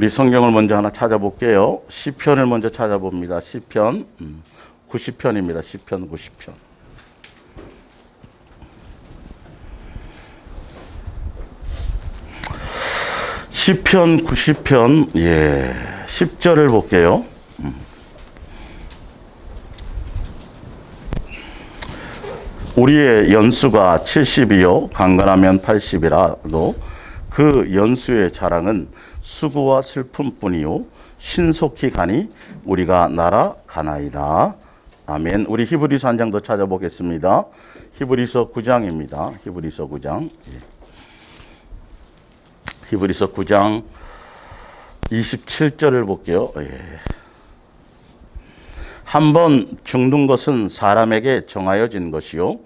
우리 성경을 먼저 하나 찾아볼게요. 시편을 먼저 찾아봅니다. 시편 90편입니다. 시편 90편. 시편 90편 10절을 볼게요. 우리의 연수가 70이요 강건하면 80이라도 그 연수의 자랑은 수고와 슬픔뿐이요 신속히 가니 우리가 날아가나이다. 아멘. 우리 히브리서 한 장 더 찾아보겠습니다. 히브리서 9장입니다. 히브리서 9장. 히브리서 9장 27절을 볼게요. 한번 죽는 것은 사람에게 정하여진 것이요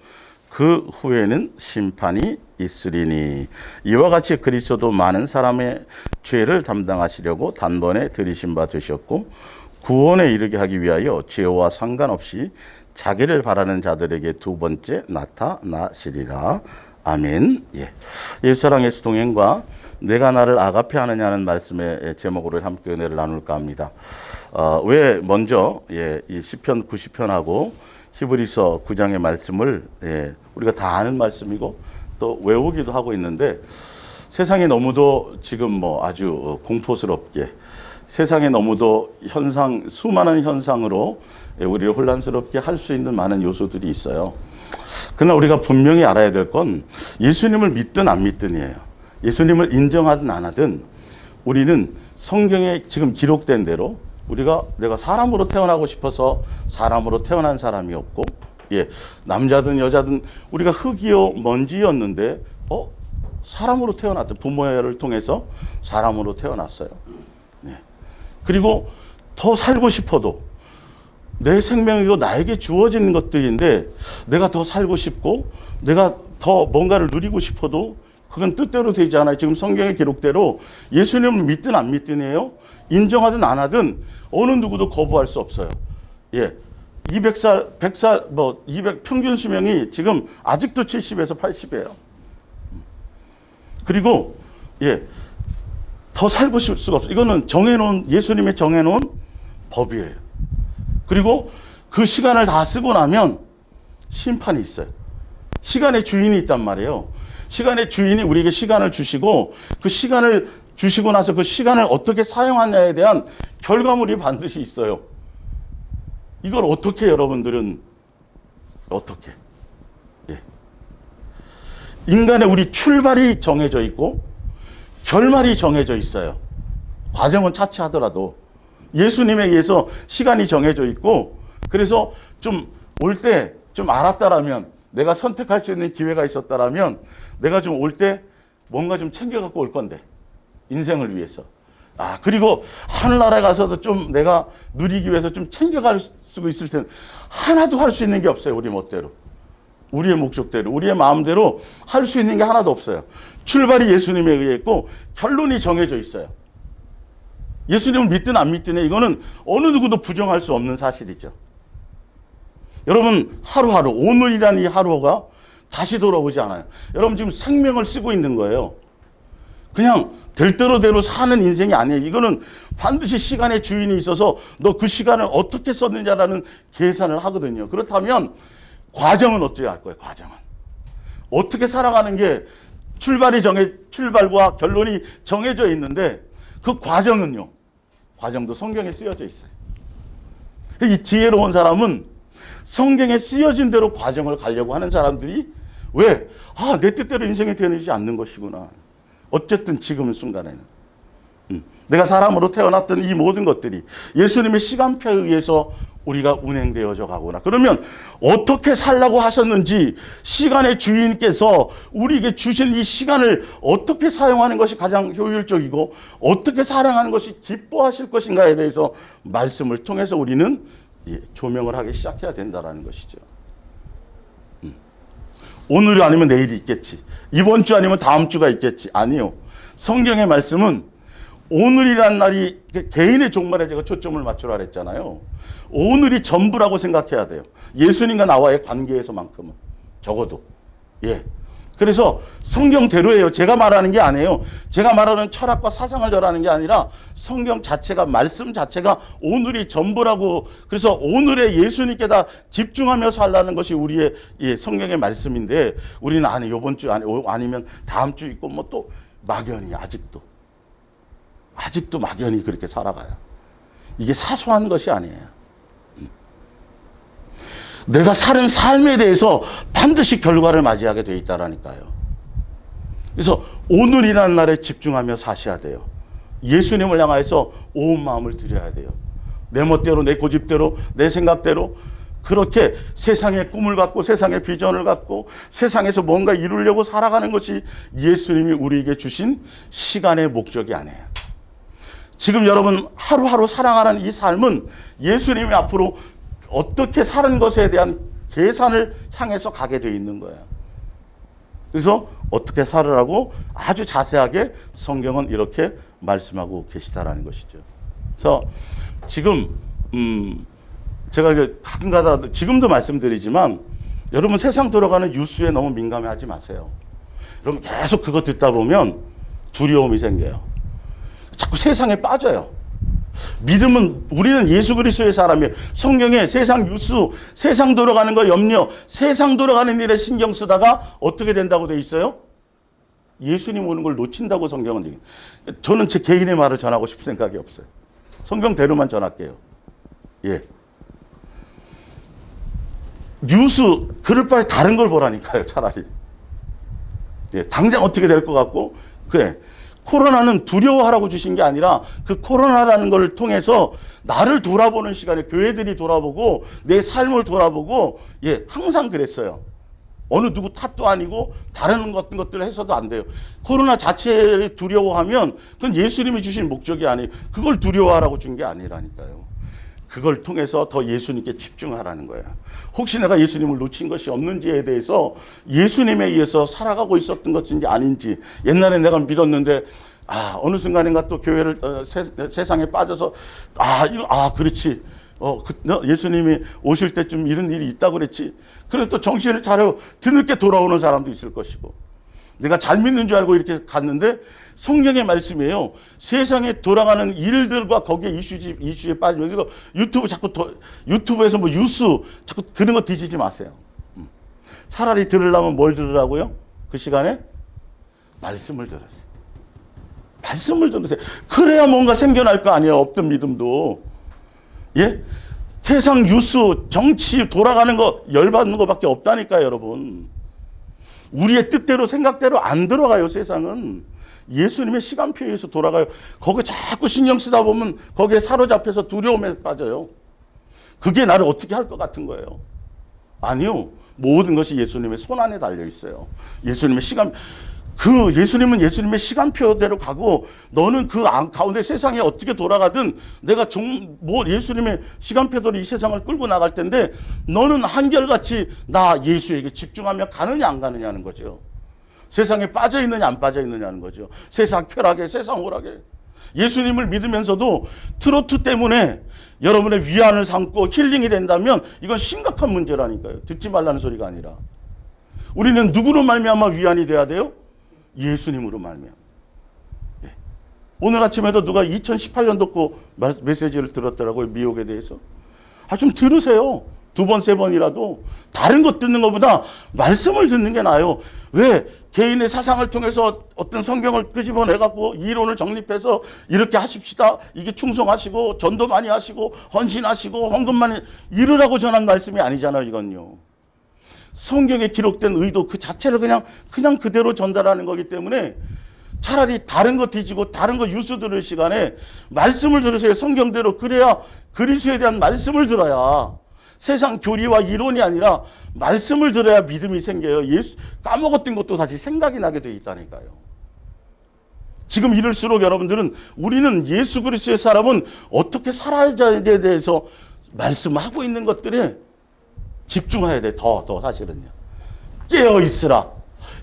그 후에는 심판이 있으리니 이와 같이 그리스도도 많은 사람의 죄를 담당하시려고 단번에 들이신 바 되셨고 구원에 이르게 하기 위하여 죄와 상관없이 자기를 바라는 자들에게 두 번째 나타나시리라. 아멘. 예수사랑 예수 동행과 내가 나를 아가페 하느냐는 말씀의 제목으로 함께 은혜를 나눌까 합니다. 왜 먼저 이 시편 90편하고 히브리서 9장의 말씀을 우리가 다 아는 말씀이고 또 외우기도 하고 있는데 세상이 너무도 지금 아주 공포스럽게 세상에 너무도 수많은 현상으로 우리를 혼란스럽게 할 수 있는 많은 요소들이 있어요. 그러나 우리가 분명히 알아야 될 건 예수님을 믿든 안 믿든이에요. 예수님을 인정하든 안 하든 우리는 성경에 지금 기록된 대로 내가 사람으로 태어나고 싶어서 사람으로 태어난 사람이 없고 남자든 여자든 우리가 흙이요 먼지였는데 사람으로 태어났다. 부모를 통해서 사람으로 태어났어요. 그리고 더 살고 싶어도 내 생명이고 나에게 주어진 것들인데 내가 더 살고 싶고 내가 더 뭔가를 누리고 싶어도 그건 뜻대로 되지 않아요. 지금 성경의 기록대로 예수님을 믿든 안 믿든이에요. 인정하든 안 하든 어느 누구도 거부할 수 없어요. 200살, 100살, 200 평균 수명이 지금 아직도 70에서 80이에요. 그리고 더 살고 싶을 수가 없어요. 이거는 예수님의 정해놓은 법이에요. 그리고 그 시간을 다 쓰고 나면 심판이 있어요. 시간의 주인이 있단 말이에요. 시간의 주인이 우리에게 시간을 주시고 그 시간을 주시고 나서 그 시간을 어떻게 사용하냐에 대한 결과물이 반드시 있어요. 이걸 어떻게 여러분들은 어떻게? 인간의 우리 출발이 정해져 있고 결말이 정해져 있어요. 과정은 차치하더라도 예수님에 의해서 시간이 정해져 있고 그래서 좀 올 때 좀 알았다라면 내가 선택할 수 있는 기회가 있었다라면 내가 좀 올 때 뭔가 좀 챙겨갖고 올 건데 인생을 위해서 그리고 하늘나라에 가서도 좀 내가 누리기 위해서 좀 챙겨갈 수 있을 텐데 하나도 할 수 있는 게 없어요. 우리 멋대로 우리의 목적대로 우리의 마음대로 할 수 있는 게 하나도 없어요. 출발이 예수님에 의했고 결론이 정해져 있어요. 예수님을 믿든 안 믿든 이거는 어느 누구도 부정할 수 없는 사실이죠. 여러분 하루하루 오늘이라는 이 하루가 다시 돌아오지 않아요. 여러분 지금 생명을 쓰고 있는 거예요. 그냥 될 대로 사는 인생이 아니에요. 이거는 반드시 시간의 주인이 있어서 너 그 시간을 어떻게 썼느냐라는 계산을 하거든요. 그렇다면 과정은 어떻게 할 거예요? 과정은 어떻게 살아가는 게 출발과 결론이 정해져 있는데 그 과정도 성경에 쓰여져 있어요. 이 지혜로운 사람은 성경에 쓰여진 대로 과정을 가려고 하는 사람들이 왜? 내 뜻대로 인생이 되지 않는 것이구나. 어쨌든 지금 순간에는 내가 사람으로 태어났던 이 모든 것들이 예수님의 시간표에 의해서 우리가 운행되어져 가구나. 그러면 어떻게 살라고 하셨는지 시간의 주인께서 우리에게 주신 이 시간을 어떻게 사용하는 것이 가장 효율적이고 어떻게 사랑하는 것이 기뻐하실 것인가에 대해서 말씀을 통해서 우리는 조명을 하기 시작해야 된다는 것이죠. 오늘이 아니면 내일이 있겠지. 이번 주 아니면 다음 주가 있겠지. 아니요. 성경의 말씀은 오늘이란 날이 개인의 종말에 제가 초점을 맞추라 그랬잖아요. 오늘이 전부라고 생각해야 돼요. 예수님과 나와의 관계에서만큼은 적어도 그래서 성경대로예요. 제가 말하는 게 아니에요. 제가 말하는 철학과 사상을 전하는 게 아니라 성경 자체가, 말씀 자체가 오늘이 전부라고. 그래서 오늘의 예수님께 다 집중하며 살라는 것이 우리의 성경의 말씀인데, 우리는 아니 이번 주 아니면 다음 주 있고 뭐 또 막연히 아직도 막연히 그렇게 살아가요. 이게 사소한 것이 아니에요. 내가 사는 삶에 대해서 반드시 결과를 맞이하게 돼 있다라니까요. 그래서 오늘이라는 날에 집중하며 사셔야 돼요. 예수님을 향해서 온 마음을 드려야 돼요. 내 멋대로, 내 고집대로, 내 생각대로 그렇게 세상의 꿈을 갖고 세상의 비전을 갖고 세상에서 뭔가 이루려고 살아가는 것이 예수님이 우리에게 주신 시간의 목적이 아니에요. 지금 여러분 하루하루 살아가는 이 삶은 예수님이 앞으로 어떻게 사는 것에 대한 계산을 향해서 가게 되어 있는 거예요. 그래서 어떻게 살으라고 아주 자세하게 성경은 이렇게 말씀하고 계시다라는 것이죠. 그래서 지금 제가 가끔가다 지금도 말씀드리지만, 여러분 세상 돌아가는 뉴스에 너무 민감해하지 마세요. 여러분 계속 그거 듣다 보면 두려움이 생겨요. 자꾸 세상에 빠져요. 믿음은, 우리는 예수 그리스도의 사람이에요. 성경에 세상 뉴스, 세상 돌아가는 거 염려, 세상 돌아가는 일에 신경 쓰다가 어떻게 된다고 돼 있어요? 예수님 오는 걸 놓친다고 성경은 얘기해요. 저는 제 개인의 말을 전하고 싶은 생각이 없어요. 성경대로만 전할게요. 예. 뉴스, 그럴 바에 다른 걸 보라니까요, 차라리. 예, 당장 어떻게 될 것 같고, 그래. 코로나는 두려워하라고 주신 게 아니라 그 코로나라는 걸 통해서 나를 돌아보는 시간에 교회들이 돌아보고 내 삶을 돌아보고, 항상 그랬어요. 어느 누구 탓도 아니고 다른 것들을 해서도 안 돼요. 코로나 자체를 두려워하면 그건 예수님이 주신 목적이 아니에요. 그걸 두려워하라고 준 게 아니라니까요. 그걸 통해서 더 예수님께 집중하라는 거예요. 혹시 내가 예수님을 놓친 것이 없는지에 대해서, 예수님에 의해서 살아가고 있었던 것인지 아닌지, 옛날에 내가 믿었는데 어느 순간인가 또 교회를 세상에 빠져서 그렇지, 예수님이 오실 때쯤 이런 일이 있다고 그랬지. 그래서 또 정신을 차려 뒤늦게 돌아오는 사람도 있을 것이고, 내가 잘 믿는 줄 알고 이렇게 갔는데 성경의 말씀이에요. 세상에 돌아가는 일들과 거기에 이슈에 빠지면, 이거 유튜브에서 뭐 뉴스 자꾸 그런 거 뒤지지 마세요. 차라리 들으려면 뭘 들으라고요? 그 시간에 말씀을 들으세요. 말씀을 들으세요. 그래야 뭔가 생겨날 거 아니에요. 없던 믿음도. 예? 세상 뉴스, 정치 돌아가는 거 열받는 거밖에 없다니까요, 여러분. 우리의 뜻대로 생각대로 안 들어가요, 세상은. 예수님의 시간표에 의해서 돌아가요. 거기에 자꾸 신경 쓰다 보면 거기에 사로잡혀서 두려움에 빠져요. 그게 나를 어떻게 할 것 같은 거예요. 아니요. 모든 것이 예수님의 손안에 달려 있어요. 예수님의 예수님은 예수님의 시간표대로 가고, 너는 그 가운데 세상에 어떻게 돌아가든 내가 예수님의 시간표대로 이 세상을 끌고 나갈 텐데, 너는 한결같이 나 예수에게 집중하며 가느냐 안 가느냐는 거죠. 세상에 빠져 있느냐 안 빠져 있느냐는 거죠. 세상 쾌락에, 세상 오락에. 예수님을 믿으면서도 트로트 때문에 여러분의 위안을 삼고 힐링이 된다면 이건 심각한 문제라니까요. 듣지 말라는 소리가 아니라. 우리는 누구로 말미암아 위안이 돼야 돼요? 예수님으로 말미암아. 오늘 아침에도 누가 2018년도 거 메시지를 들었더라고요. 미혹에 대해서. 좀 들으세요. 2번, 3번이라도. 다른 것 듣는 것보다 말씀을 듣는 게 나아요. 왜? 개인의 사상을 통해서 어떤 성경을 끄집어내갖고 이론을 정립해서 이렇게 하십시다. 이게 충성하시고 전도 많이 하시고 헌신하시고 헌금 많이 이러라고 전한 말씀이 아니잖아요, 이건요. 성경에 기록된 의도 그 자체를 그냥 그대로 전달하는 거기 때문에, 차라리 다른 거 뒤지고 다른 거 뉴스 들을 시간에 말씀을 들으세요. 성경대로. 그래야 그리스도에 대한 말씀을 들어야, 세상 교리와 이론이 아니라 말씀을 들어야 믿음이 생겨요. 까먹었던 것도 다시 생각이 나게 돼 있다니까요. 지금 이럴수록 여러분들은, 우리는 예수 그리스도의 사람은 어떻게 살아야에 대해서 말씀하고 있는 것들에 집중해야 돼. 더 사실은요. 깨어 있으라,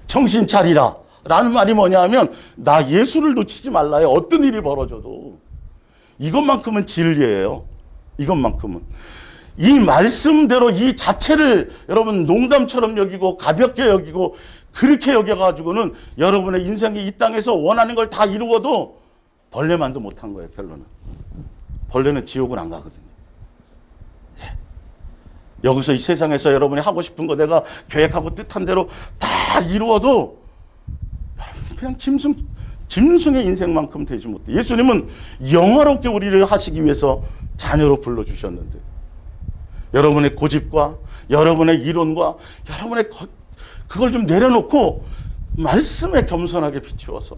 정신 차리라 라는 말이 뭐냐 하면, 나 예수를 놓치지 말라요. 어떤 일이 벌어져도. 이것만큼은 진리예요. 이것만큼은. 이 말씀대로 이 자체를 여러분 농담처럼 여기고 가볍게 여기고 그렇게 여겨가지고는 여러분의 인생이 이 땅에서 원하는 걸 다 이루어도 벌레만도 못한 거예요. 결론은. 벌레는 지옥은 안 가거든요. 예. 여기서 이 세상에서 여러분이 하고 싶은 거 내가 계획하고 뜻한 대로 다 이루어도 그냥 짐승의 인생만큼 되지 못해. 예수님은 영화롭게 우리를 하시기 위해서 자녀로 불러주셨는데 여러분의 고집과 여러분의 이론과 여러분의 그걸 좀 내려놓고 말씀에 겸손하게 비추어서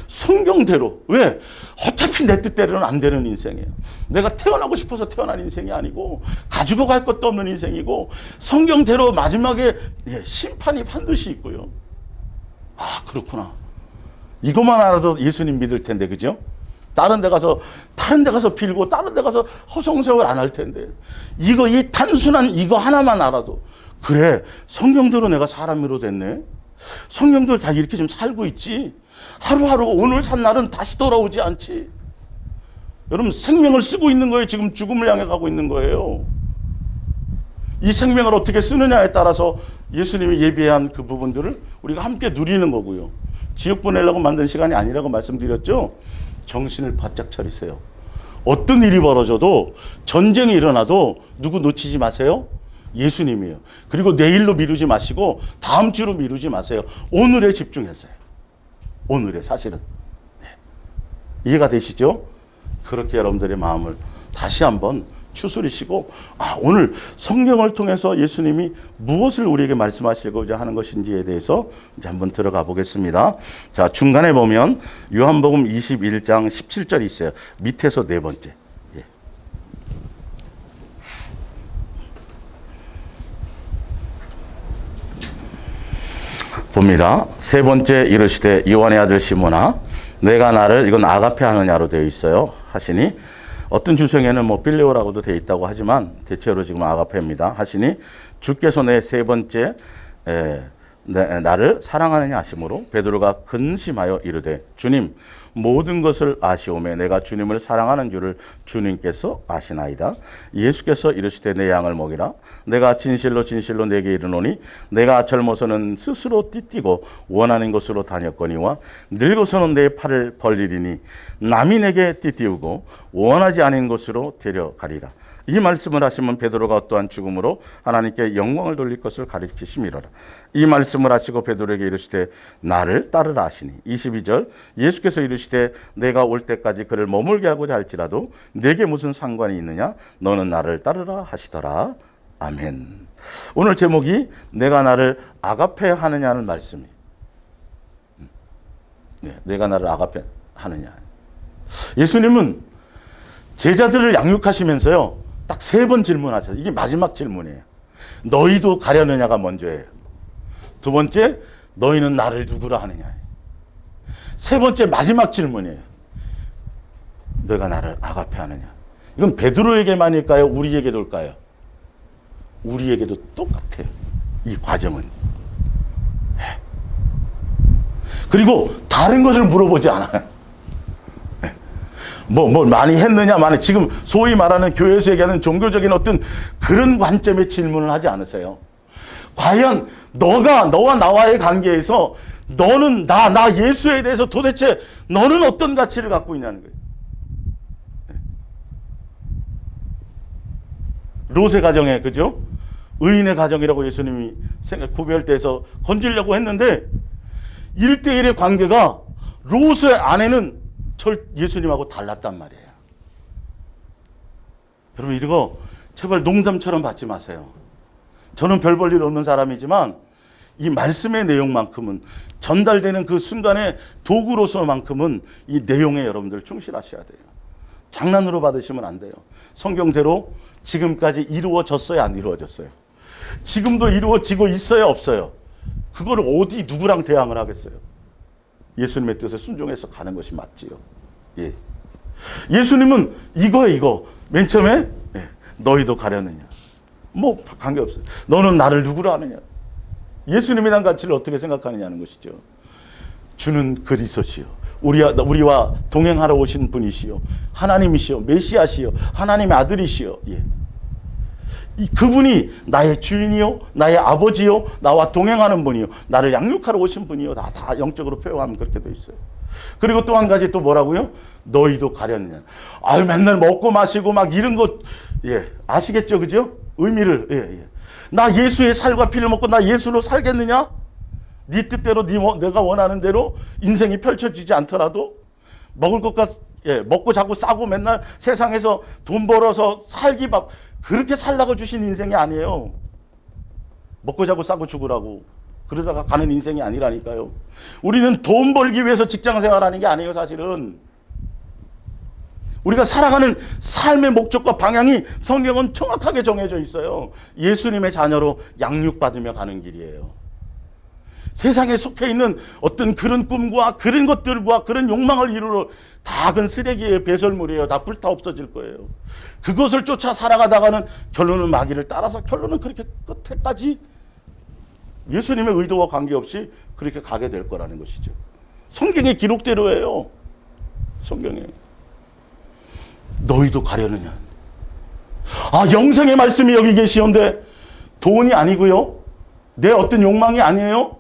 성경대로, 왜? 어차피 내 뜻대로는 안 되는 인생이에요. 내가 태어나고 싶어서 태어난 인생이 아니고 가지고 갈 것도 없는 인생이고 성경대로 마지막에 심판이 반드시 있고요. 아, 그렇구나. 이것만 알아도 예수님 믿을 텐데, 그죠? 다른 데 가서 빌고 다른 데 가서 허송세월 안 할 텐데 이 단순한 이거 하나만 알아도 그래, 성경대로 내가 사람으로 됐네. 성경대로 다 이렇게 좀 살고 있지. 하루하루 오늘 산 날은 다시 돌아오지 않지. 여러분, 생명을 쓰고 있는 거예요. 지금 죽음을 향해 가고 있는 거예요. 이 생명을 어떻게 쓰느냐에 따라서 예수님이 예비한 그 부분들을 우리가 함께 누리는 거고요. 지옥 보내려고 만든 시간이 아니라고 말씀드렸죠. 정신을 바짝 차리세요. 어떤 일이 벌어져도, 전쟁이 일어나도 누구 놓치지 마세요. 예수님이에요. 그리고 내일로 미루지 마시고 다음 주로 미루지 마세요. 오늘에 집중했어요. 오늘에 사실은. 네. 이해가 되시죠? 그렇게 여러분들의 마음을 다시 한번 추스리시고, 오늘 성경을 통해서 예수님이 무엇을 우리에게 말씀하시고자 하는 것인지에 대해서 이제 한번 들어가 보겠습니다. 자, 중간에 보면 요한복음 21장 17절이 있어요. 밑에서 네 번째. 예. 봅니다. 세 번째 이르시되 요한의 아들 시몬아, 내가 나를, 이건 아가페 하느냐로 되어 있어요. 하시니, 어떤 주성에는 뭐 빌레오라고도 되어 있다고 하지만 대체로 지금 아가페입니다. 하시니 주께서 내 세 번째 나를 사랑하느냐 하심으로 베드로가 근심하여 이르되, 주님, 모든 것을 아시오매 내가 주님을 사랑하는 줄을 주님께서 아시나이다. 예수께서 이르시되 내 양을 먹이라. 내가 진실로 진실로 내게 이르노니 내가 젊어서는 스스로 띠띠고 원하는 곳으로 다녔거니와 늙어서는 내 팔을 벌리리니 남이 내게 띠띠우고 원하지 않은 곳으로 데려가리라. 이 말씀을 하시면 베드로가 어떠한 죽음으로 하나님께 영광을 돌릴 것을 가리키심이로라. 이 말씀을 하시고 베드로에게 이르시되 나를 따르라 하시니, 22절, 예수께서 이르시되 내가 올 때까지 그를 머물게 하고자 할지라도 내게 무슨 상관이 있느냐, 너는 나를 따르라 하시더라. 아멘. 오늘 제목이 내가 나를 아가페 하느냐는 말씀이에요. 내가 나를 아가페 하느냐. 예수님은 제자들을 양육하시면서요, 딱 세 번 질문하셨어요. 이게 마지막 질문이에요. 너희도 가려느냐가 먼저예요. 두 번째, 너희는 나를 누구라 하느냐. 세 번째, 마지막 질문이에요. 너가 나를 아가페 하느냐. 이건 베드로에게만일까요? 우리에게도 올까요? 우리에게도 똑같아요. 이 과정은. 그리고 다른 것을 물어보지 않아요. 뭘 많이 했느냐, 많이, 지금 소위 말하는 교회에서 얘기하는 종교적인 어떤 그런 관점의 질문을 하지 않으세요. 과연 너와 나와의 관계에서 너는 나 예수에 대해서 도대체 너는 어떤 가치를 갖고 있냐는 거예요. 롯의 가정에, 그죠? 의인의 가정이라고 예수님이 구별돼서 건지려고 했는데 1대1의 관계가 롯의 아내는 예수님하고 달랐단 말이에요. 여러분, 이거 제발 농담처럼 받지 마세요. 저는 별 볼 일 없는 사람이지만 이 말씀의 내용만큼은, 전달되는 그 순간의 도구로서만큼은 이 내용에 여러분들 충실하셔야 돼요. 장난으로 받으시면 안 돼요. 성경대로 지금까지 이루어졌어요, 안 이루어졌어요? 지금도 이루어지고 있어요, 없어요? 그걸 어디 누구랑 대항을 하겠어요? 예수님의 뜻에 순종해서 가는 것이 맞지요. 예. 예수님은 이거 맨 처음에 너희도 가려느냐, 뭐 관계없어요. 너는 나를 누구로 아느냐. 예수님에 대한 가치를 어떻게 생각하느냐는 것이죠. 주는 그리스도시요, 우리와 동행하러 오신 분이시요, 하나님이시요, 메시아시요, 하나님의 아들이시요. 예. 그분이 나의 주인이요, 나의 아버지요, 나와 동행하는 분이요, 나를 양육하러 오신 분이요. 다 영적으로 표현하면 그렇게 돼 있어요. 그리고 또 한 가지 또 뭐라고요? 너희도 가렸느냐. 아유, 맨날 먹고 마시고 막 이런 것, 예, 아시겠죠, 그죠? 의미를, 예. 나 예수의 살과 피를 먹고 나 예수로 살겠느냐? 네 뜻대로 내가 원하는 대로 인생이 펼쳐지지 않더라도 먹을 것과 먹고 자고 싸고 맨날 세상에서 돈 벌어서 살기 밥 그렇게 살라고 주신 인생이 아니에요. 먹고 자고 싸고 죽으라고 그러다가 가는 인생이 아니라니까요. 우리는 돈 벌기 위해서 직장 생활하는 게 아니에요. 사실은 우리가 살아가는 삶의 목적과 방향이 성경은 정확하게 정해져 있어요. 예수님의 자녀로 양육받으며 가는 길이에요. 세상에 속해 있는 어떤 그런 꿈과 그런 것들과 그런 욕망을 이루러 다 그건 쓰레기의 배설물이에요. 다 불타 없어질 거예요. 그것을 쫓아 살아가다가는 결론은 마귀를 따라서 결론은 그렇게 끝에까지 예수님의 의도와 관계없이 그렇게 가게 될 거라는 것이죠. 성경의 기록대로예요. 성경에. 너희도 가려느냐. 아, 영생의 말씀이 여기 계시온데 돈이 아니고요. 내 어떤 욕망이 아니에요.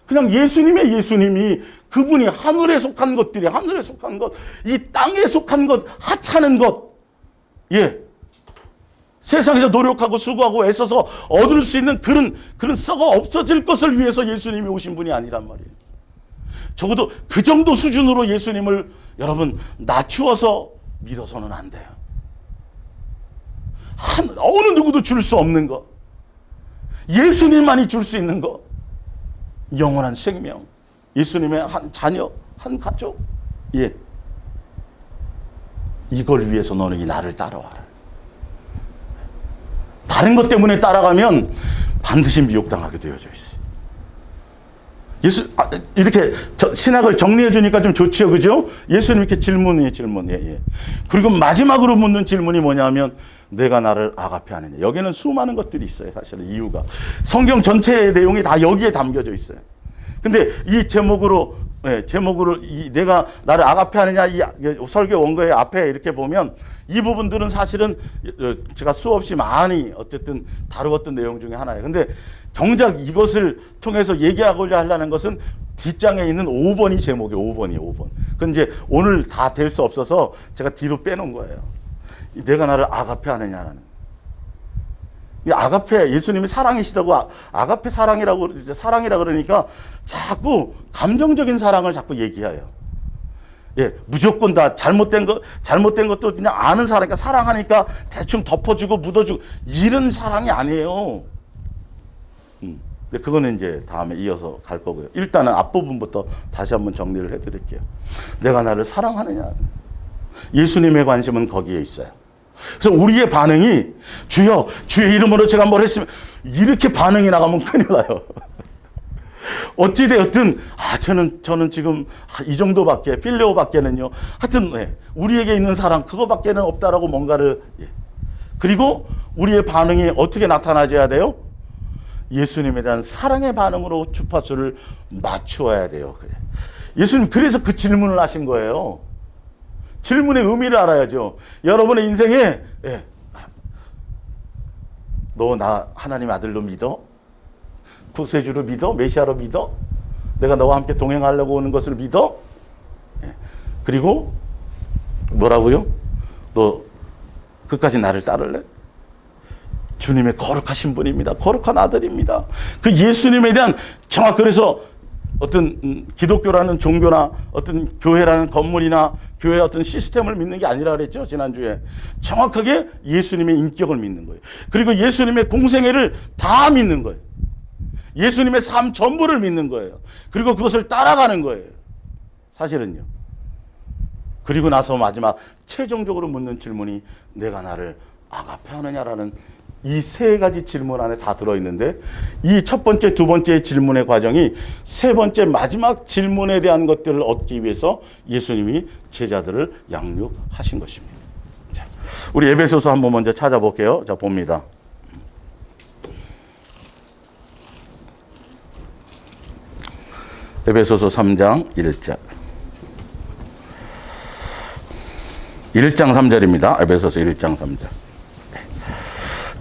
그냥 예수님이 그분이 하늘에 속한 것들이 하늘에 속한 것, 이 땅에 속한 것, 하찮은 것, 예, 세상에서 노력하고 수고하고 애써서 얻을 수 있는 그런 썩어 없어질 것을 위해서 예수님이 오신 분이 아니란 말이에요. 적어도 그 정도 수준으로 예수님을 여러분 낮추어서 믿어서는 안 돼요. 어느 누구도 줄 수 없는 것, 예수님만이 줄 수 있는 것, 영원한 생명, 예수님의 한 자녀, 한 가족, 예, 이걸 위해서 너는 나를 따라와라. 다른 것 때문에 따라가면 반드시 미혹당하게 되어져 있어요. 이렇게 신학을 정리해 주니까 좀 좋죠, 그죠? 예수님 이렇게 질문. 예. 그리고 마지막으로 묻는 질문이 뭐냐면 내가 나를 아가페 하느냐. 여기는 수많은 것들이 있어요. 사실은 이유가 성경 전체의 내용이 다 여기에 담겨져 있어요. 근데 이 제목으로 내가 나를 아가페 하느냐 이 설교 원고의 앞에 이렇게 보면 이 부분들은 사실은 제가 수없이 많이 어쨌든 다루었던 내용 중에 하나예요. 근데 정작 이것을 통해서 얘기하고자 하려는 것은 뒷장에 있는 5번이 제목이에요. 5번이에요. 그건 이제 오늘 다 될 수 없어서 제가 뒤로 빼놓은 거예요. 내가 나를 아가페 하느냐라는. 이 아가페, 예수님이 사랑이시다고 아가페 사랑이라고 그러니까 자꾸 감정적인 사랑을 자꾸 얘기해요. 예, 무조건 다 잘못된 것도 그냥 아는 사랑이니까 사랑하니까 대충 덮어주고 묻어주고 이런 사랑이 아니에요. 근데 그거는 이제 다음에 이어서 갈 거고요. 일단은 앞부분부터 다시 한번 정리를 해드릴게요. 내가 나를 사랑하느냐. 예수님의 관심은 거기에 있어요. 그래서 우리의 반응이 주여, 주의 이름으로 제가 뭘 했으면 이렇게 반응이 나가면 큰일 나요. 어찌되었든 저는 지금 이 정도밖에 필레오밖에는요. 하여튼 우리에게 있는 사랑 그거밖에는 없다라고 뭔가를 그리고 우리의 반응이 어떻게 나타나줘야 돼요? 예수님에 대한 사랑의 반응으로 주파수를 맞추어야 돼요. 예수님 그래서 그 질문을 하신 거예요. 질문의 의미를 알아야죠. 여러분의 인생에 너 나 하나님 아들로 믿어? 구세주로 믿어? 메시아로 믿어? 내가 너와 함께 동행하려고 오는 것을 믿어? 그리고 뭐라고요? 너 끝까지 나를 따를래? 주님의 거룩하신 분입니다. 거룩한 아들입니다. 그 예수님에 대한 그래서 어떤 기독교라는 종교나 어떤 교회라는 건물이나 교회의 어떤 시스템을 믿는 게 아니라 그랬죠. 지난주에. 정확하게 예수님의 인격을 믿는 거예요. 그리고 예수님의 공생애를 다 믿는 거예요. 예수님의 삶 전부를 믿는 거예요. 그리고 그것을 따라가는 거예요. 사실은요. 그리고 나서 마지막 최종적으로 묻는 질문이 내가 나를 아가페 하느냐라는 이 세 가지 질문 안에 다 들어있는데 이 첫 번째, 두 번째 질문의 과정이 세 번째 마지막 질문에 대한 것들을 얻기 위해서 예수님이 제자들을 양육하신 것입니다. 자, 우리 에베소서 한번 먼저 찾아볼게요. 자, 봅니다. 에베소서 3장 1절. 1장 3절입니다. 에베소서 1장 3절.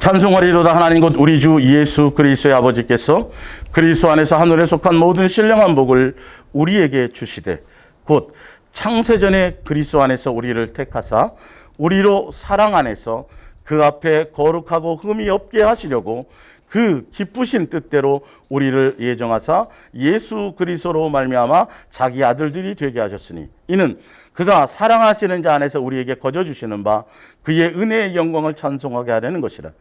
찬송하리로다. 하나님 곧 우리 주 예수 그리스도의 아버지께서 그리스도 안에서 하늘에 속한 모든 신령한 복을 우리에게 주시되 곧 창세전에 그리스도 안에서 우리를 택하사 우리로 사랑 안에서 그 앞에 거룩하고 흠이 없게 하시려고 그 기쁘신 뜻대로 우리를 예정하사 예수 그리스도로 말미암아 자기 아들들이 되게 하셨으니 이는 그가 사랑하시는 자 안에서 우리에게 거저 주시는 바 그의 은혜의 영광을 찬송하게 하려는 것이라.